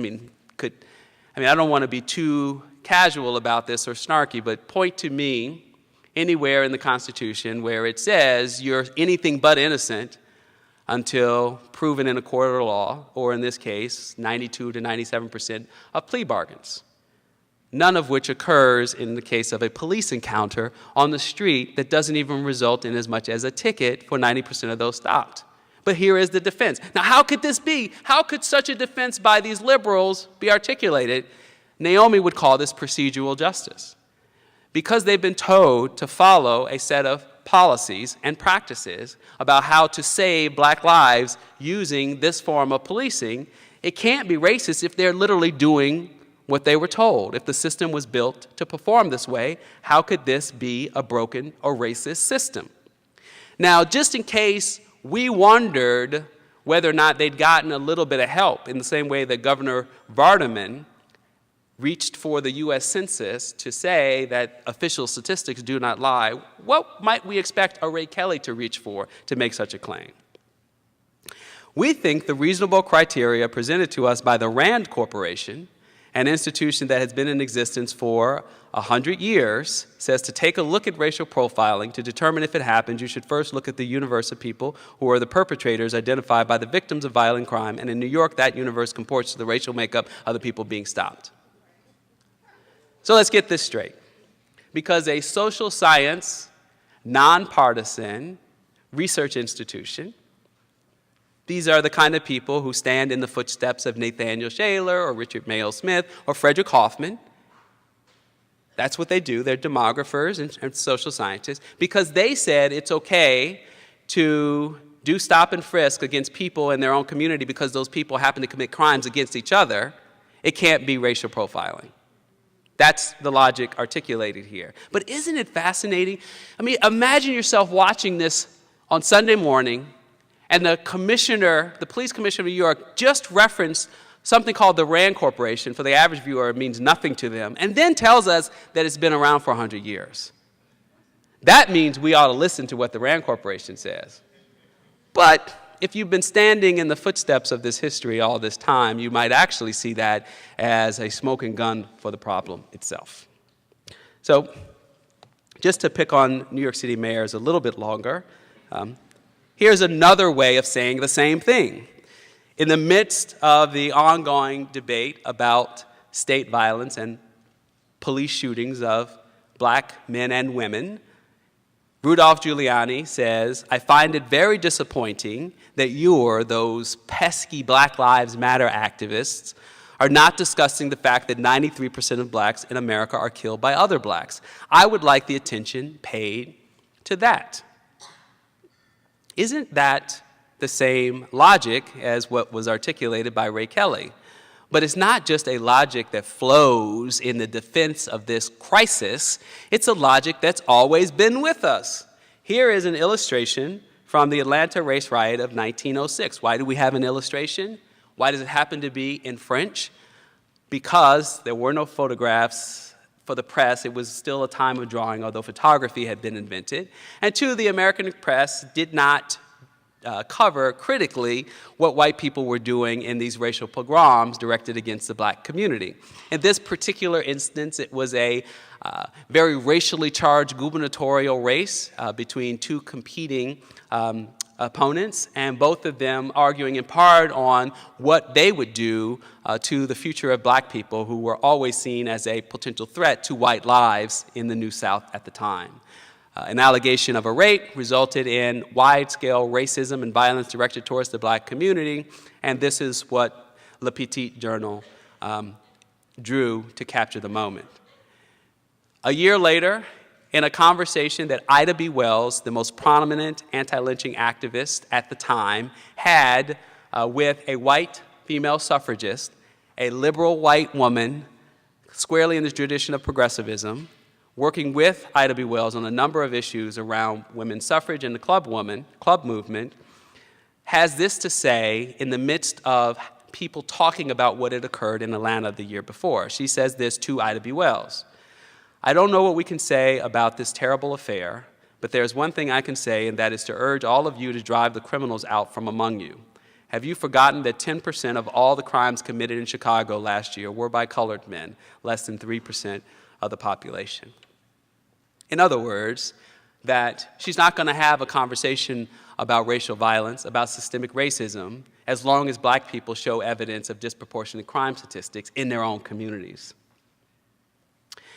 Speaker 2: don't want to be too casual about this or snarky, but point to me anywhere in the Constitution where it says you're anything but innocent until proven in a court of law, or in this case, 92 to 97% of plea bargains. None of which occurs in the case of a police encounter on the street that doesn't even result in as much as a ticket for 90% of those stopped. But here is the defense. Now, how could this be? How could such a defense by these liberals be articulated? Naomi would call this procedural justice. Because they've been told to follow a set of policies and practices about how to save black lives using this form of policing, it can't be racist if they're literally doing what they were told. If the system was built to perform this way, how could this be a broken or racist system? Now, just in case we wondered whether or not they'd gotten a little bit of help in the same way that Governor Vardaman reached for the U.S. Census to say that official statistics do not lie, what might we expect a Ray Kelly to reach for to make such a claim? We think the reasonable criteria presented to us by the Rand Corporation, an institution that has been in existence for 100 years, says to take a look at racial profiling to determine if it happens, you should first look at the universe of people who are the perpetrators identified by the victims of violent crime, and in New York, that universe comports to the racial makeup of the people being stopped. So let's get this straight. Because a social science, nonpartisan research institution, these are the kind of people who stand in the footsteps of Nathaniel Shaler or Richard Mayo Smith or Frederick Hoffman. That's what they do. They're demographers and social scientists. Because they said it's okay to do stop and frisk against people in their own community because those people happen to commit crimes against each other, it can't be racial profiling. That's the logic articulated here. But isn't it fascinating? Imagine yourself watching this on Sunday morning, and the police commissioner of New York just referenced something called the Rand Corporation. For the average viewer, it means nothing to them, and then tells us that it's been around for 100 years. That means we ought to listen to what the Rand Corporation says. But if you've been standing in the footsteps of this history all this time, you might actually see that as a smoking gun for the problem itself. So, just to pick on New York City mayors a little bit longer, here's another way of saying the same thing. In the midst of the ongoing debate about state violence and police shootings of black men and women, Rudolph Giuliani says, "I find it very disappointing that you're, those pesky Black Lives Matter activists, are not discussing the fact that 93% of blacks in America are killed by other blacks. I would like the attention paid to that." Isn't that the same logic as what was articulated by Ray Kelly? But it's not just a logic that flows in the defense of this crisis, it's a logic that's always been with us. Here is an illustration from the Atlanta race riot of 1906. Why do we have an illustration? Why does it happen to be in French? Because there were no photographs for the press. It was still a time of drawing, although photography had been invented. And two, the American press did not cover critically what white people were doing in these racial pogroms directed against the black community. In this particular instance, it was a very racially charged gubernatorial race between two competing opponents, and both of them arguing in part on what they would do to the future of black people who were always seen as a potential threat to white lives in the New South at the time. An allegation of a rape resulted in wide-scale racism and violence directed towards the black community, and this is what Le Petit Journal drew to capture the moment. A year later, in a conversation that Ida B. Wells, the most prominent anti-lynching activist at the time, had with a white female suffragist, a liberal white woman, squarely in the tradition of progressivism, working with Ida B. Wells on a number of issues around women's suffrage and the club movement, has this to say in the midst of people talking about what had occurred in Atlanta the year before. She says this to Ida B. Wells: "I don't know what we can say about this terrible affair, but there's one thing I can say, and that is to urge all of you to drive the criminals out from among you. Have you forgotten that 10% of all the crimes committed in Chicago last year were by colored men, less than 3% of the population?" In other words, that she's not going to have a conversation about racial violence, about systemic racism, as long as black people show evidence of disproportionate crime statistics in their own communities.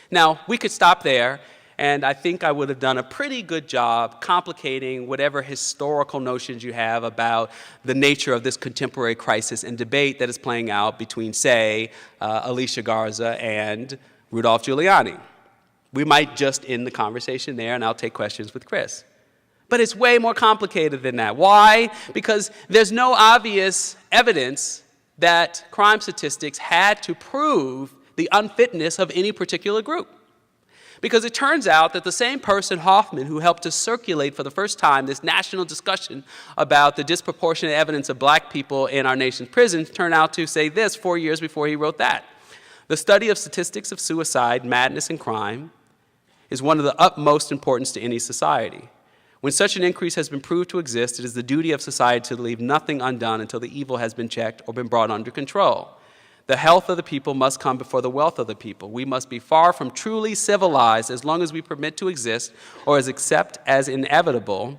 Speaker 2: Now, we could stop there, and I think I would have done a pretty good job complicating whatever historical notions you have about the nature of this contemporary crisis and debate that is playing out between, say, Alicia Garza and Rudolph Giuliani. We might just end the conversation there, and I'll take questions with Chris. But it's way more complicated than that. Why? Because there's no obvious evidence that crime statistics had to prove the unfitness of any particular group. Because it turns out that the same person, Hoffman, who helped to circulate for the first time this national discussion about the disproportionate evidence of black people in our nation's prisons, turned out to say this 4 years before he wrote that: "The study of statistics of suicide, madness, and crime is one of the utmost importance to any society. When such an increase has been proved to exist, it is the duty of society to leave nothing undone until the evil has been checked or been brought under control. The health of the people must come before the wealth of the people. We must be far from truly civilized as long as we permit to exist, or as accept as inevitable,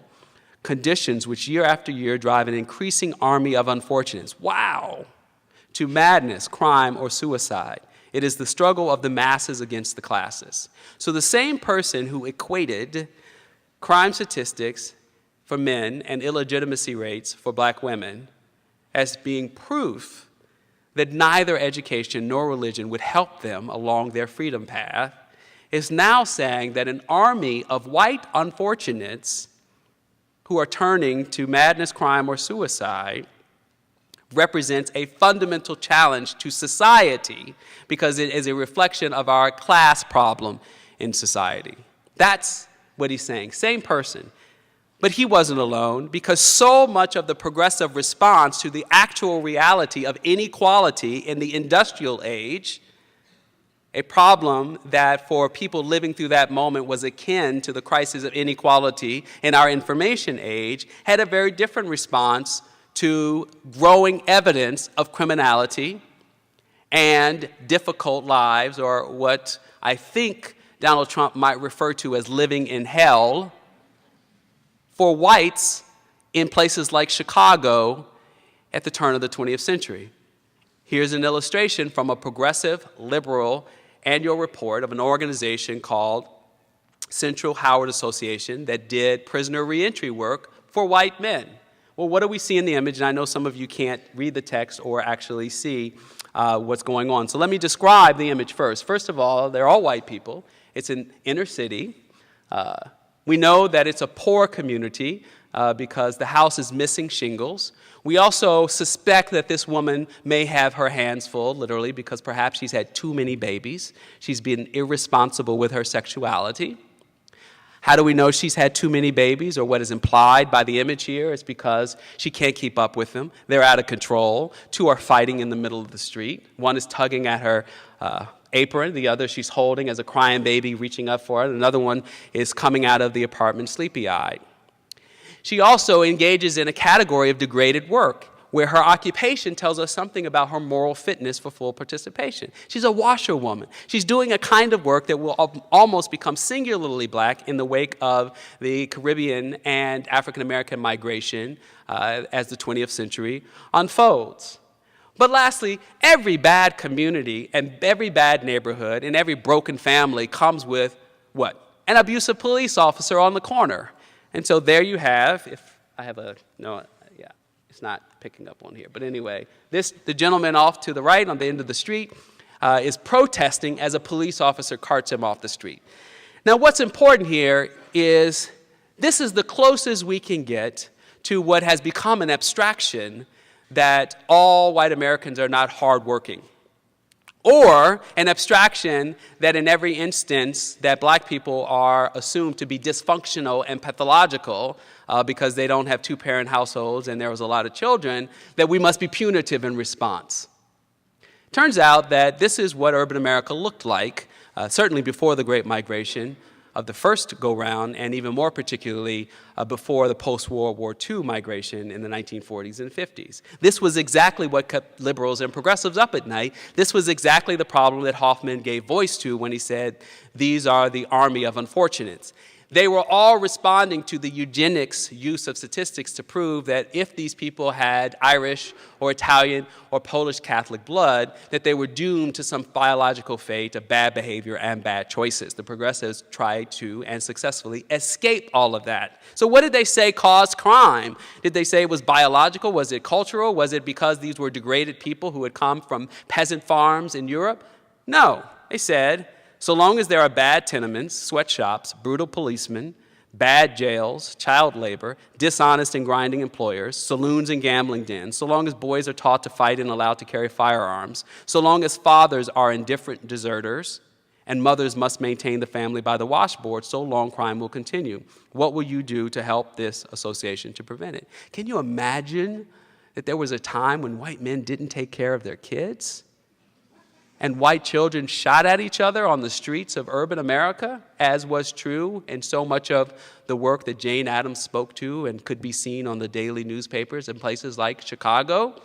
Speaker 2: conditions which year after year drive an increasing army of unfortunates." Wow! "To madness, crime, or suicide. It is the struggle of the masses against the classes." So the same person who equated crime statistics for men and illegitimacy rates for black women as being proof that neither education nor religion would help them along their freedom path is now saying that an army of white unfortunates who are turning to madness, crime, or suicide represents a fundamental challenge to society because it is a reflection of our class problem in society. That's what he's saying. Same person. But he wasn't alone, because so much of the progressive response to the actual reality of inequality in the industrial age, a problem that for people living through that moment was akin to the crisis of inequality in our information age, had a very different response to growing evidence of criminality and difficult lives, or what I think Donald Trump might refer to as living in hell, for whites in places like Chicago at the turn of the 20th century. Here's an illustration from a progressive liberal annual report of an organization called Central Howard Association that did prisoner reentry work for white men. Well, what do we see in the image? And I know some of you can't read the text or actually see what's going on. So let me describe the image first. First of all, they're all white people. It's an inner city. We know that it's a poor community because the house is missing shingles. We also suspect that this woman may have her hands full, literally, because perhaps she's had too many babies. She's been irresponsible with her sexuality. How do we know she's had too many babies, or what is implied by the image here is because she can't keep up with them. They're out of control. Two are fighting in the middle of the street. One is tugging at her apron. The other she's holding as a crying baby, reaching up for it. Another one is coming out of the apartment sleepy-eyed. She also engages in a category of degraded work, where her occupation tells us something about her moral fitness for full participation. She's a washerwoman. She's doing a kind of work that will almost become singularly black in the wake of the Caribbean and African-American migration as the 20th century unfolds. But lastly, every bad community and every bad neighborhood and every broken family comes with what? An abusive police officer on the corner. And so there you have, if I have a, no, yeah, it's not picking up on here. But anyway, the gentleman off to the right on the end of the street is protesting as a police officer carts him off the street. Now what's important here is this is the closest we can get to what has become an abstraction that all white Americans are not hardworking, or an abstraction that in every instance that black people are assumed to be dysfunctional and pathological because they don't have two-parent households and there was a lot of children, that we must be punitive in response. Turns out that this is what urban America looked like, certainly before the Great Migration of the first go-round, and even more particularly before the post-World War II migration in the 1940s and 50s. This was exactly what kept liberals and progressives up at night. This was exactly the problem that Hoffman gave voice to when he said, these are the army of unfortunates. They were all responding to the eugenics use of statistics to prove that if these people had Irish or Italian or Polish Catholic blood, that they were doomed to some biological fate of bad behavior and bad choices. The progressives tried to, and successfully, escape all of that. So what did they say caused crime? Did they say it was biological? Was it cultural? Was it because these were degraded people who had come from peasant farms in Europe? No, they said, so long as there are bad tenements, sweatshops, brutal policemen, bad jails, child labor, dishonest and grinding employers, saloons and gambling dens, so long as boys are taught to fight and allowed to carry firearms, so long as fathers are indifferent deserters, and mothers must maintain the family by the washboard, so long crime will continue. What will you do to help this association to prevent it? Can you imagine that there was a time when white men didn't take care of their kids? And white children shot at each other on the streets of urban America, as was true in so much of the work that Jane Addams spoke to and could be seen on the daily newspapers in places like Chicago?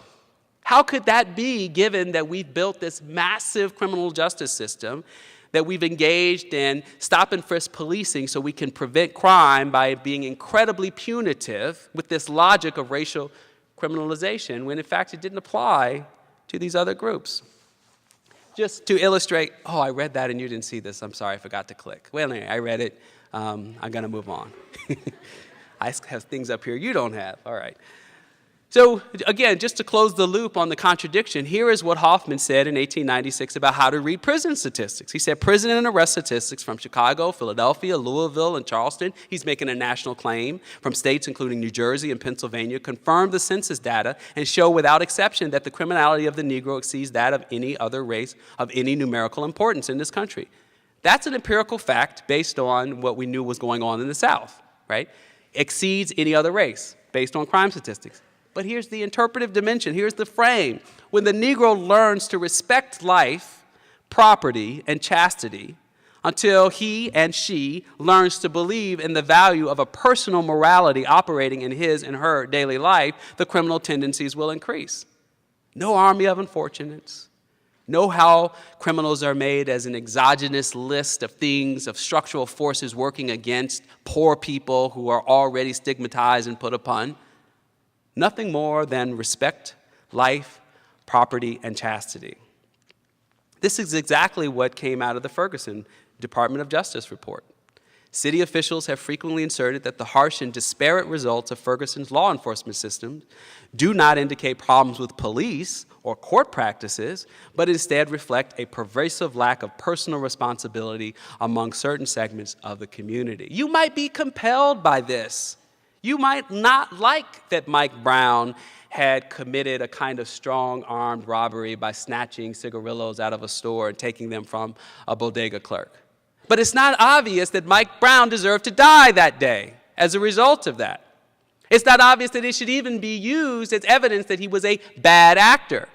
Speaker 2: How could that be, given that we've built this massive criminal justice system, that we've engaged in stop and frisk policing so we can prevent crime by being incredibly punitive with this logic of racial criminalization, when in fact it didn't apply to these other groups? Just to illustrate, oh, I read that and you didn't see this. I'm sorry, I forgot to click. Well, anyway, I read it. I'm going to move on. I have things up here you don't have. All right. So again, just to close the loop on the contradiction, here is what Hoffman said in 1896 about how to read prison statistics. He said, prison and arrest statistics from Chicago, Philadelphia, Louisville, and Charleston, he's making a national claim, from states including New Jersey and Pennsylvania, confirm the census data and show without exception that the criminality of the Negro exceeds that of any other race of any numerical importance in this country. That's an empirical fact based on what we knew was going on in the South, right? Exceeds any other race based on crime statistics. But here's the interpretive dimension. Here's the frame. When the Negro learns to respect life, property, and chastity, until he and she learns to believe in the value of a personal morality operating in his and her daily life, the criminal tendencies will increase. No army of unfortunates. Know how criminals are made as an exogenous list of things, of structural forces working against poor people who are already stigmatized and put upon. Nothing more than respect, life, property, and chastity. This is exactly what came out of the Ferguson Department of Justice report. City officials have frequently inserted that the harsh and disparate results of Ferguson's law enforcement system do not indicate problems with police or court practices, but instead reflect a pervasive lack of personal responsibility among certain segments of the community. You might be compelled by this. You might not like that Mike Brown had committed a kind of strong armed robbery by snatching cigarillos out of a store and taking them from a bodega clerk. But it's not obvious that Mike Brown deserved to die that day as a result of that. It's not obvious that it should even be used as evidence that he was a bad actor.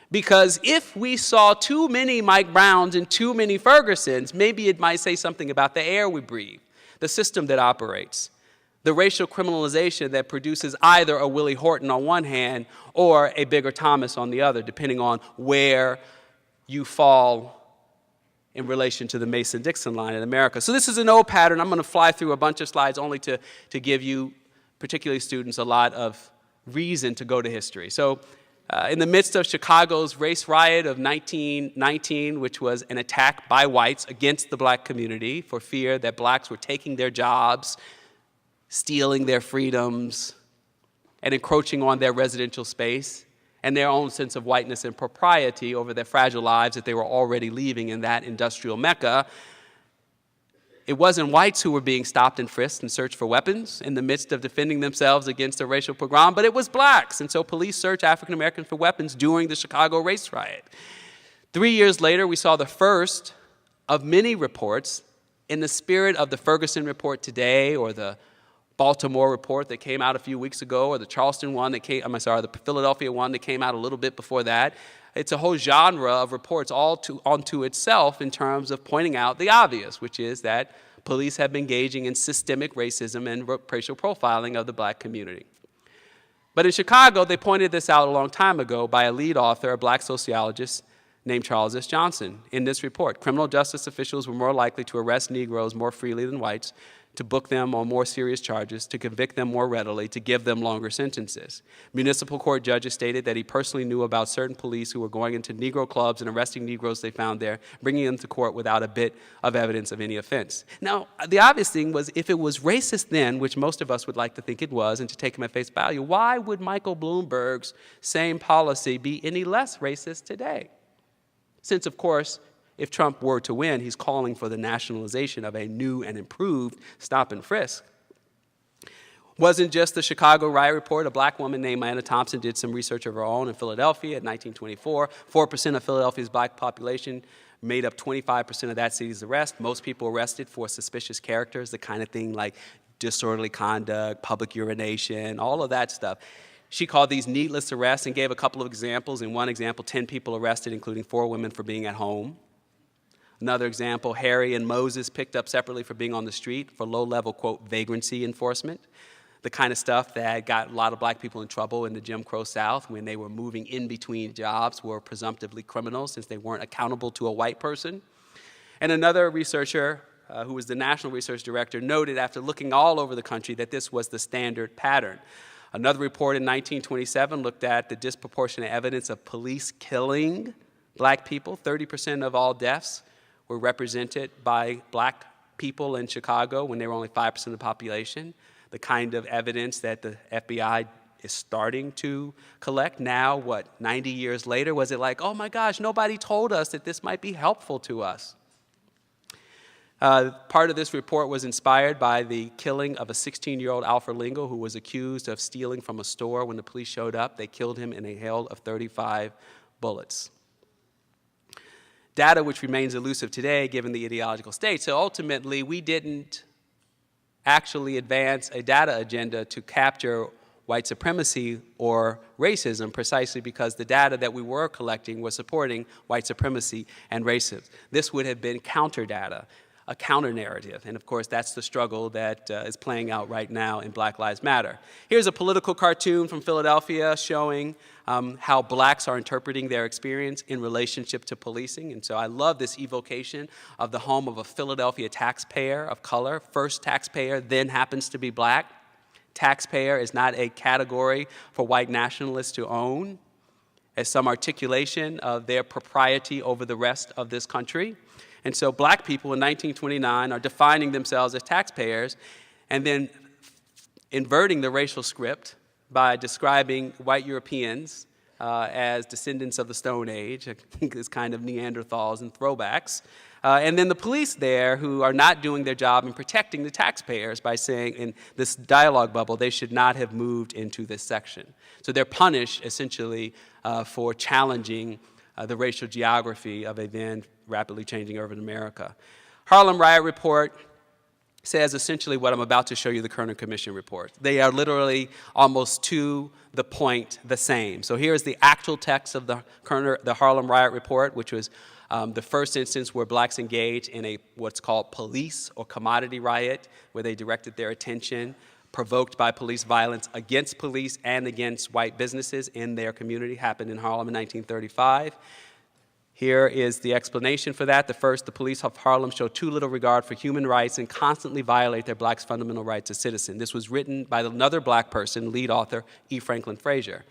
Speaker 2: Because if we saw too many Mike Browns and too many Fergusons, maybe it might say something about the air we breathe, the system that operates, the racial criminalization that produces either a Willie Horton on one hand or a bigger Thomas on the other, depending on where you fall in relation to the Mason-Dixon line in America. So this is an old pattern. I'm going to fly through a bunch of slides only to give you, particularly students, a lot of reason to go to history. So in the midst of Chicago's race riot of 1919, which was an attack by whites against the black community for fear that blacks were taking their jobs, stealing their freedoms, and encroaching on their residential space and their own sense of whiteness and propriety over their fragile lives that they were already leaving in that industrial mecca, it wasn't whites who were being stopped and frisked and searched for weapons in the midst of defending themselves against a racial pogrom, but it was blacks. And so police searched African Americans for weapons during the Chicago race riot. 3 years later, we saw the first of many reports in the spirit of the Ferguson report today, or the Baltimore report that came out a few weeks ago, or the Charleston one that the Philadelphia one that came out a little bit before that. It's a whole genre of reports all onto itself in terms of pointing out the obvious, which is that police have been engaging in systemic racism and racial profiling of the black community. But in Chicago, they pointed this out a long time ago by a lead author, a black sociologist named Charles S. Johnson. In this report, criminal justice officials were more likely to arrest Negroes more freely than whites, to book them on more serious charges, to convict them more readily, to give them longer sentences. Municipal court judges stated that he personally knew about certain police who were going into Negro clubs and arresting Negroes they found there, bringing them to court without a bit of evidence of any offense. Now, the obvious thing was, if it was racist then, which most of us would like to think it was, and to take him at face value, why would Michael Bloomberg's same policy be any less racist today? Since, of course, if Trump were to win, he's calling for the nationalization of a new and improved stop and frisk. Wasn't just the Chicago riot report. A black woman named Anna Thompson did some research of her own in Philadelphia in 1924. 4% of Philadelphia's black population made up 25% of that city's arrest. Most people arrested for suspicious characters, the kind of thing like disorderly conduct, public urination, all of that stuff. She called these needless arrests and gave a couple of examples. In one example, 10 people arrested, including 4 women for being at home. Another example, Harry and Moses picked up separately for being on the street for low-level, quote, vagrancy enforcement, the kind of stuff that got a lot of black people in trouble in the Jim Crow South when they were moving in between jobs, were presumptively criminals since they weren't accountable to a white person. And another researcher, who was the national research director, noted after looking all over the country that this was the standard pattern. Another report in 1927 looked at the disproportionate evidence of police killing black people. 30% of all deaths were represented by black people in Chicago when they were only 5% of the population. The kind of evidence that the FBI is starting to collect now, 90 years later? Was it like, oh my gosh, nobody told us that this might be helpful to us? Part of this report was inspired by the killing of a 16-year-old Alfred Lingo who was accused of stealing from a store. When the police showed up, they killed him in a hail of 35 bullets. Data which remains elusive today given the ideological state. So ultimately, we didn't actually advance a data agenda to capture white supremacy or racism, precisely because the data that we were collecting was supporting white supremacy and racism. This would have been counter data, a counter narrative. And of course, that's the struggle that is playing out right now in Black Lives Matter. Here's a political cartoon from Philadelphia showing how blacks are interpreting their experience in relationship to policing. And so I love this evocation of the home of a Philadelphia taxpayer of color. First taxpayer, then happens to be black. Taxpayer is not a category for white nationalists to own as some articulation of their propriety over the rest of this country. And so black people in 1929 are defining themselves as taxpayers and then inverting the racial script by describing white Europeans as descendants of the Stone Age, this kind of Neanderthals and throwbacks. And then the police there who are not doing their job in protecting the taxpayers by saying in this dialogue bubble they should not have moved into this section. So they're punished essentially for challenging the racial geography of a then rapidly changing urban America. Harlem Riot Report says essentially what I'm about to show you, the Kerner Commission report. They are literally almost to the point the same. So here's the actual text of the Harlem Riot Report, which was the first instance where blacks engaged in what's called police or commodity riot, where they directed their attention, provoked by police violence against police and against white businesses in their community, happened in Harlem in 1935. Here is the explanation for that. The police of Harlem show too little regard for human rights and constantly violate their blacks' fundamental rights as citizens. This was written by another black person, lead author E. Franklin Frazier.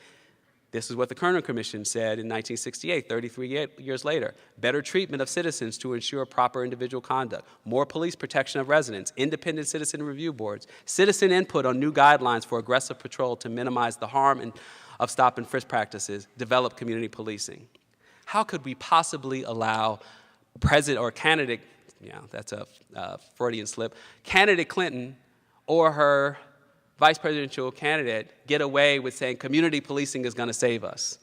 Speaker 2: This is what the Kerner Commission said in 1968, 33 years later. Better treatment of citizens to ensure proper individual conduct, more police protection of residents, independent citizen review boards, citizen input on new guidelines for aggressive patrol to minimize the harm of stop and frisk practices, develop community policing. How could we possibly allow president or candidate, that's a Freudian slip, candidate Clinton or her vice presidential candidate get away with saying community policing is going to save us?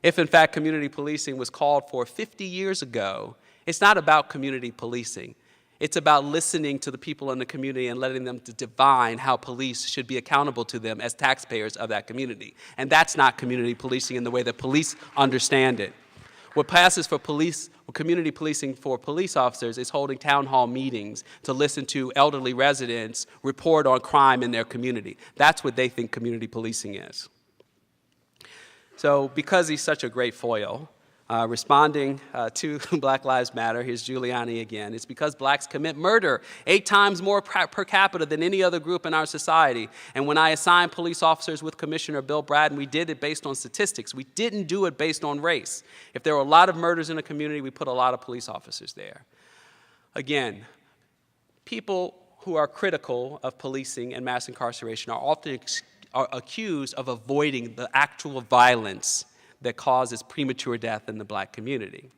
Speaker 2: If in fact community policing was called for 50 years ago, it's not about community policing. It's about listening to the people in the community and letting them define how police should be accountable to them as taxpayers of that community. And that's not community policing in the way that police understand it. What passes for police or community policing for police officers is holding town hall meetings to listen to elderly residents report on crime in their community. That's what they think community policing is. So because he's such a great foil, responding to Black Lives Matter, here's Giuliani again. It's because blacks commit murder 8 times more per capita than any other group in our society. And when I assigned police officers with Commissioner Bill Bratton, we did it based on statistics. We didn't do it based on race. If there were a lot of murders in a community, we put a lot of police officers there. Again, people who are critical of policing and mass incarceration are often accused of avoiding the actual violence that causes premature death in the black community.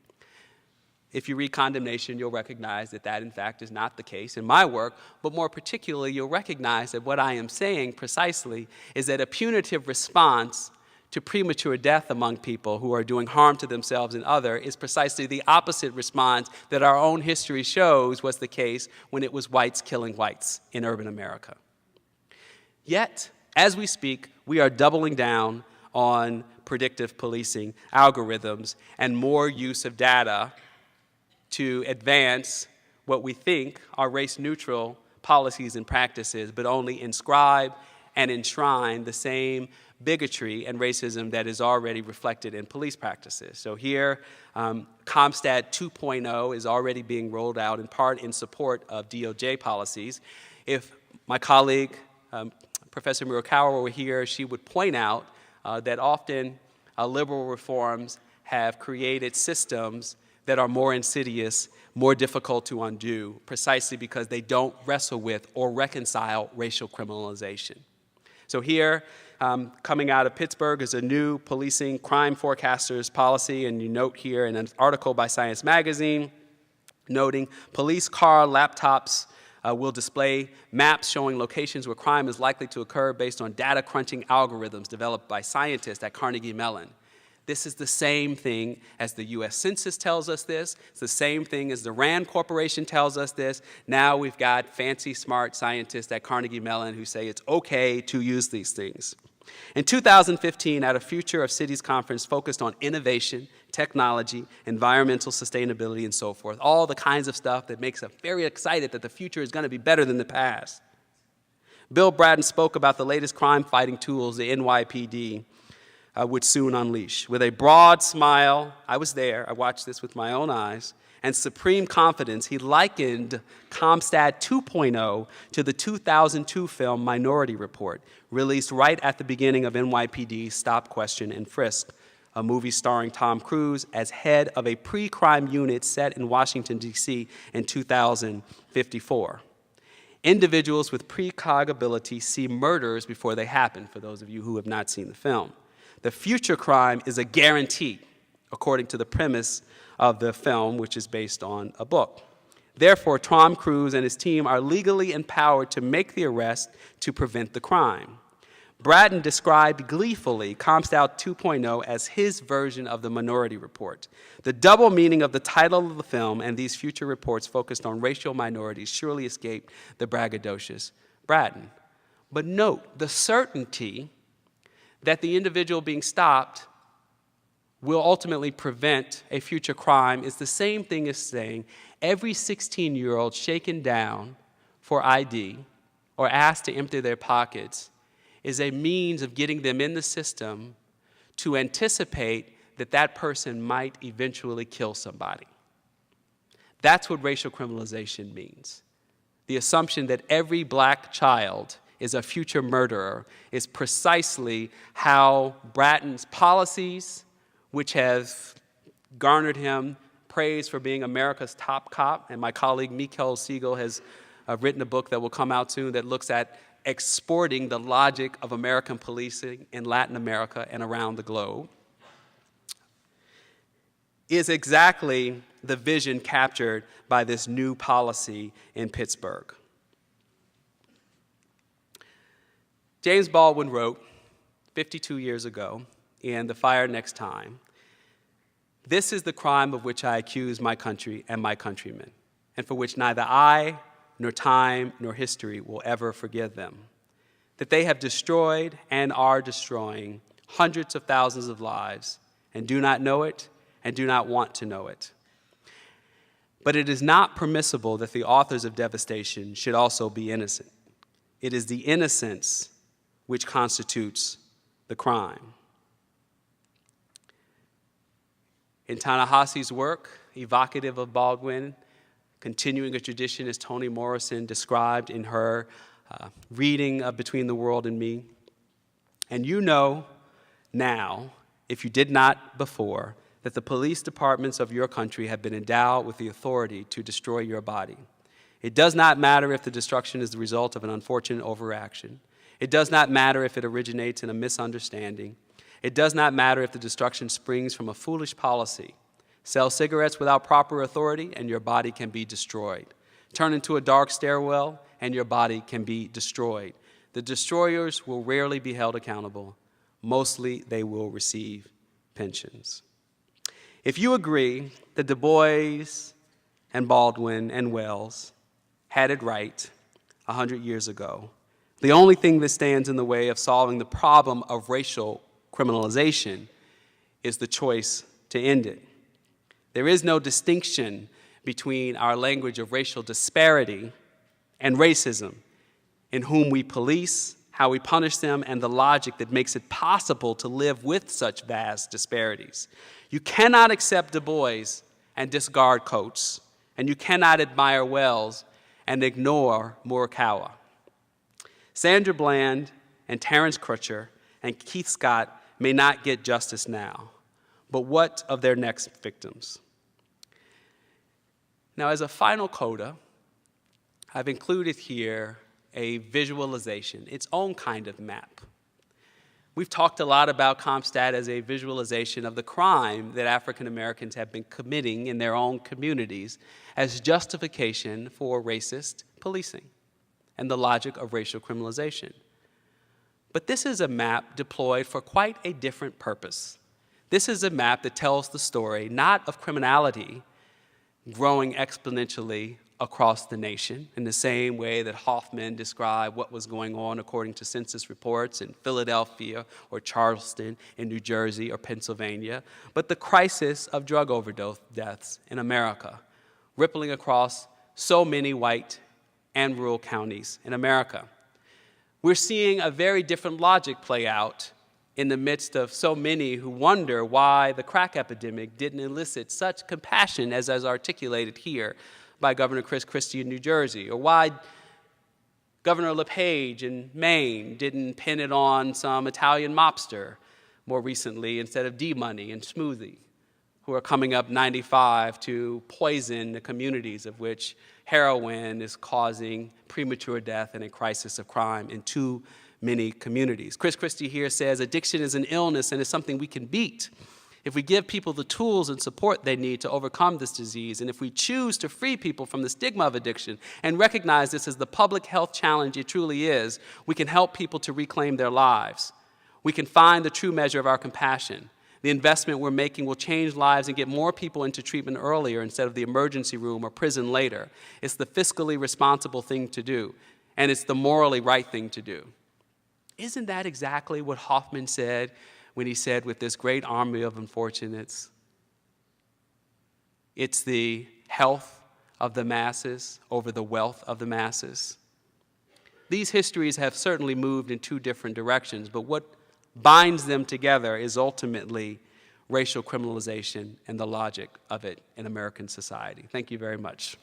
Speaker 2: If you read condemnation, you'll recognize that that in fact is not the case in my work, but more particularly, you'll recognize that what I am saying precisely is that a punitive response to premature death among people who are doing harm to themselves and others is precisely the opposite response that our own history shows was the case when it was whites killing whites in urban America. Yet, as we speak, we are doubling down on predictive policing algorithms and more use of data to advance what we think are race-neutral policies and practices, but only inscribe and enshrine the same bigotry and racism that is already reflected in police practices. So here, CompStat 2.0 is already being rolled out in part in support of DOJ policies. If my colleague, Professor Murukawa, were here, she would point out that often liberal reforms have created systems that are more insidious, more difficult to undo, precisely because they don't wrestle with or reconcile racial criminalization. So here, coming out of Pittsburgh is a new policing crime forecasters policy, and you note here in an article by Science Magazine, noting police car laptops will display maps showing locations where crime is likely to occur based on data crunching algorithms developed by scientists at Carnegie Mellon. This is the same thing as the US Census tells us this. It's the same thing as the Rand Corporation tells us this. Now we've got fancy, smart scientists at Carnegie Mellon who say it's okay to use these things. In 2015, at a Future of Cities conference focused on innovation, technology, environmental sustainability, and so forth, all the kinds of stuff that makes us very excited that the future is going to be better than the past, Bill Bratton spoke about the latest crime-fighting tools the NYPD would soon unleash. With a broad smile, I was there, I watched this with my own eyes, and supreme confidence, he likened CompStat 2.0 to the 2002 film Minority Report, released right at the beginning of NYPD's Stop, Question, and Frisk, a movie starring Tom Cruise as head of a pre-crime unit set in Washington, D.C. in 2054. Individuals with precog ability see murders before they happen, for those of you who have not seen the film. The future crime is a guarantee, according to the premise of the film, which is based on a book. Therefore, Tom Cruise and his team are legally empowered to make the arrest to prevent the crime. Bratton described gleefully CompStat 2.0 as his version of the Minority Report. The double meaning of the title of the film and these future reports focused on racial minorities surely escaped the braggadocious Bratton. But note, the certainty that the individual being stopped will ultimately prevent a future crime is the same thing as saying every 16-year-old shaken down for ID or asked to empty their pockets is a means of getting them in the system to anticipate that that person might eventually kill somebody. That's what racial criminalization means. The assumption that every black child is a future murderer is precisely how Bratton's policies, which have garnered him praise for being America's top cop, and my colleague Mikael Siegel has written a book that will come out soon that looks at exporting the logic of American policing in Latin America and around the globe, is exactly the vision captured by this new policy in Pittsburgh. James Baldwin wrote 52 years ago in The Fire Next Time, "This is the crime of which I accuse my country and my countrymen, and for which neither I, nor time, nor history will ever forgive them. That they have destroyed and are destroying hundreds of thousands of lives and do not know it and do not want to know it. But it is not permissible that the authors of devastation should also be innocent. It is the innocence which constitutes the crime." In Ta-Nehisi's work, evocative of Baldwin, continuing a tradition as Toni Morrison described in her reading of Between the World and Me, and you know now, if you did not before, that the police departments of your country have been endowed with the authority to destroy your body. It does not matter if the destruction is the result of an unfortunate overaction. It does not matter if it originates in a misunderstanding. It does not matter if the destruction springs from a foolish policy. Sell cigarettes without proper authority, and your body can be destroyed. Turn into a dark stairwell, and your body can be destroyed. The destroyers will rarely be held accountable. Mostly, they will receive pensions. If you agree that Du Bois and Baldwin and Wells had it right 100 years ago, the only thing that stands in the way of solving the problem of racial criminalization is the choice to end it. There is no distinction between our language of racial disparity and racism, in whom we police, how we punish them, and the logic that makes it possible to live with such vast disparities. You cannot accept Du Bois and discard Coates, and you cannot admire Wells and ignore Morikawa. Sandra Bland and Terrence Crutcher and Keith Scott may not get justice now, but what of their next victims? Now, as a final coda, I've included here a visualization, its own kind of map. We've talked a lot about CompStat as a visualization of the crime that African Americans have been committing in their own communities as justification for racist policing and the logic of racial criminalization. But this is a map deployed for quite a different purpose. This is a map that tells the story not of criminality growing exponentially across the nation in the same way that Hoffman described what was going on according to census reports in Philadelphia or Charleston in New Jersey or Pennsylvania, but the crisis of drug overdose deaths in America, rippling across so many white and rural counties in America. We're seeing a very different logic play out in the midst of so many who wonder why the crack epidemic didn't elicit such compassion as articulated here by Governor Chris Christie in New Jersey, or why Governor LePage in Maine didn't pin it on some Italian mobster more recently instead of D-Money and Smoothie, who are coming up 95 to poison the communities of which heroin is causing premature death and a crisis of crime in too many communities. Chris Christie here says addiction is an illness and is something we can beat if we give people the tools and support they need to overcome this disease, and if we choose to free people from the stigma of addiction and recognize this as the public health challenge it truly is, we can help people to reclaim their lives. We can find the true measure of our compassion. The investment we're making will change lives and get more people into treatment earlier instead of the emergency room or prison later. It's the fiscally responsible thing to do, and it's the morally right thing to do. Isn't that exactly what Hoffman said when he said, with this great army of unfortunates, it's the health of the masses over the wealth of the masses? These histories have certainly moved in two different directions, but what binds them together is ultimately racial criminalization and the logic of it in American society. Thank you very much.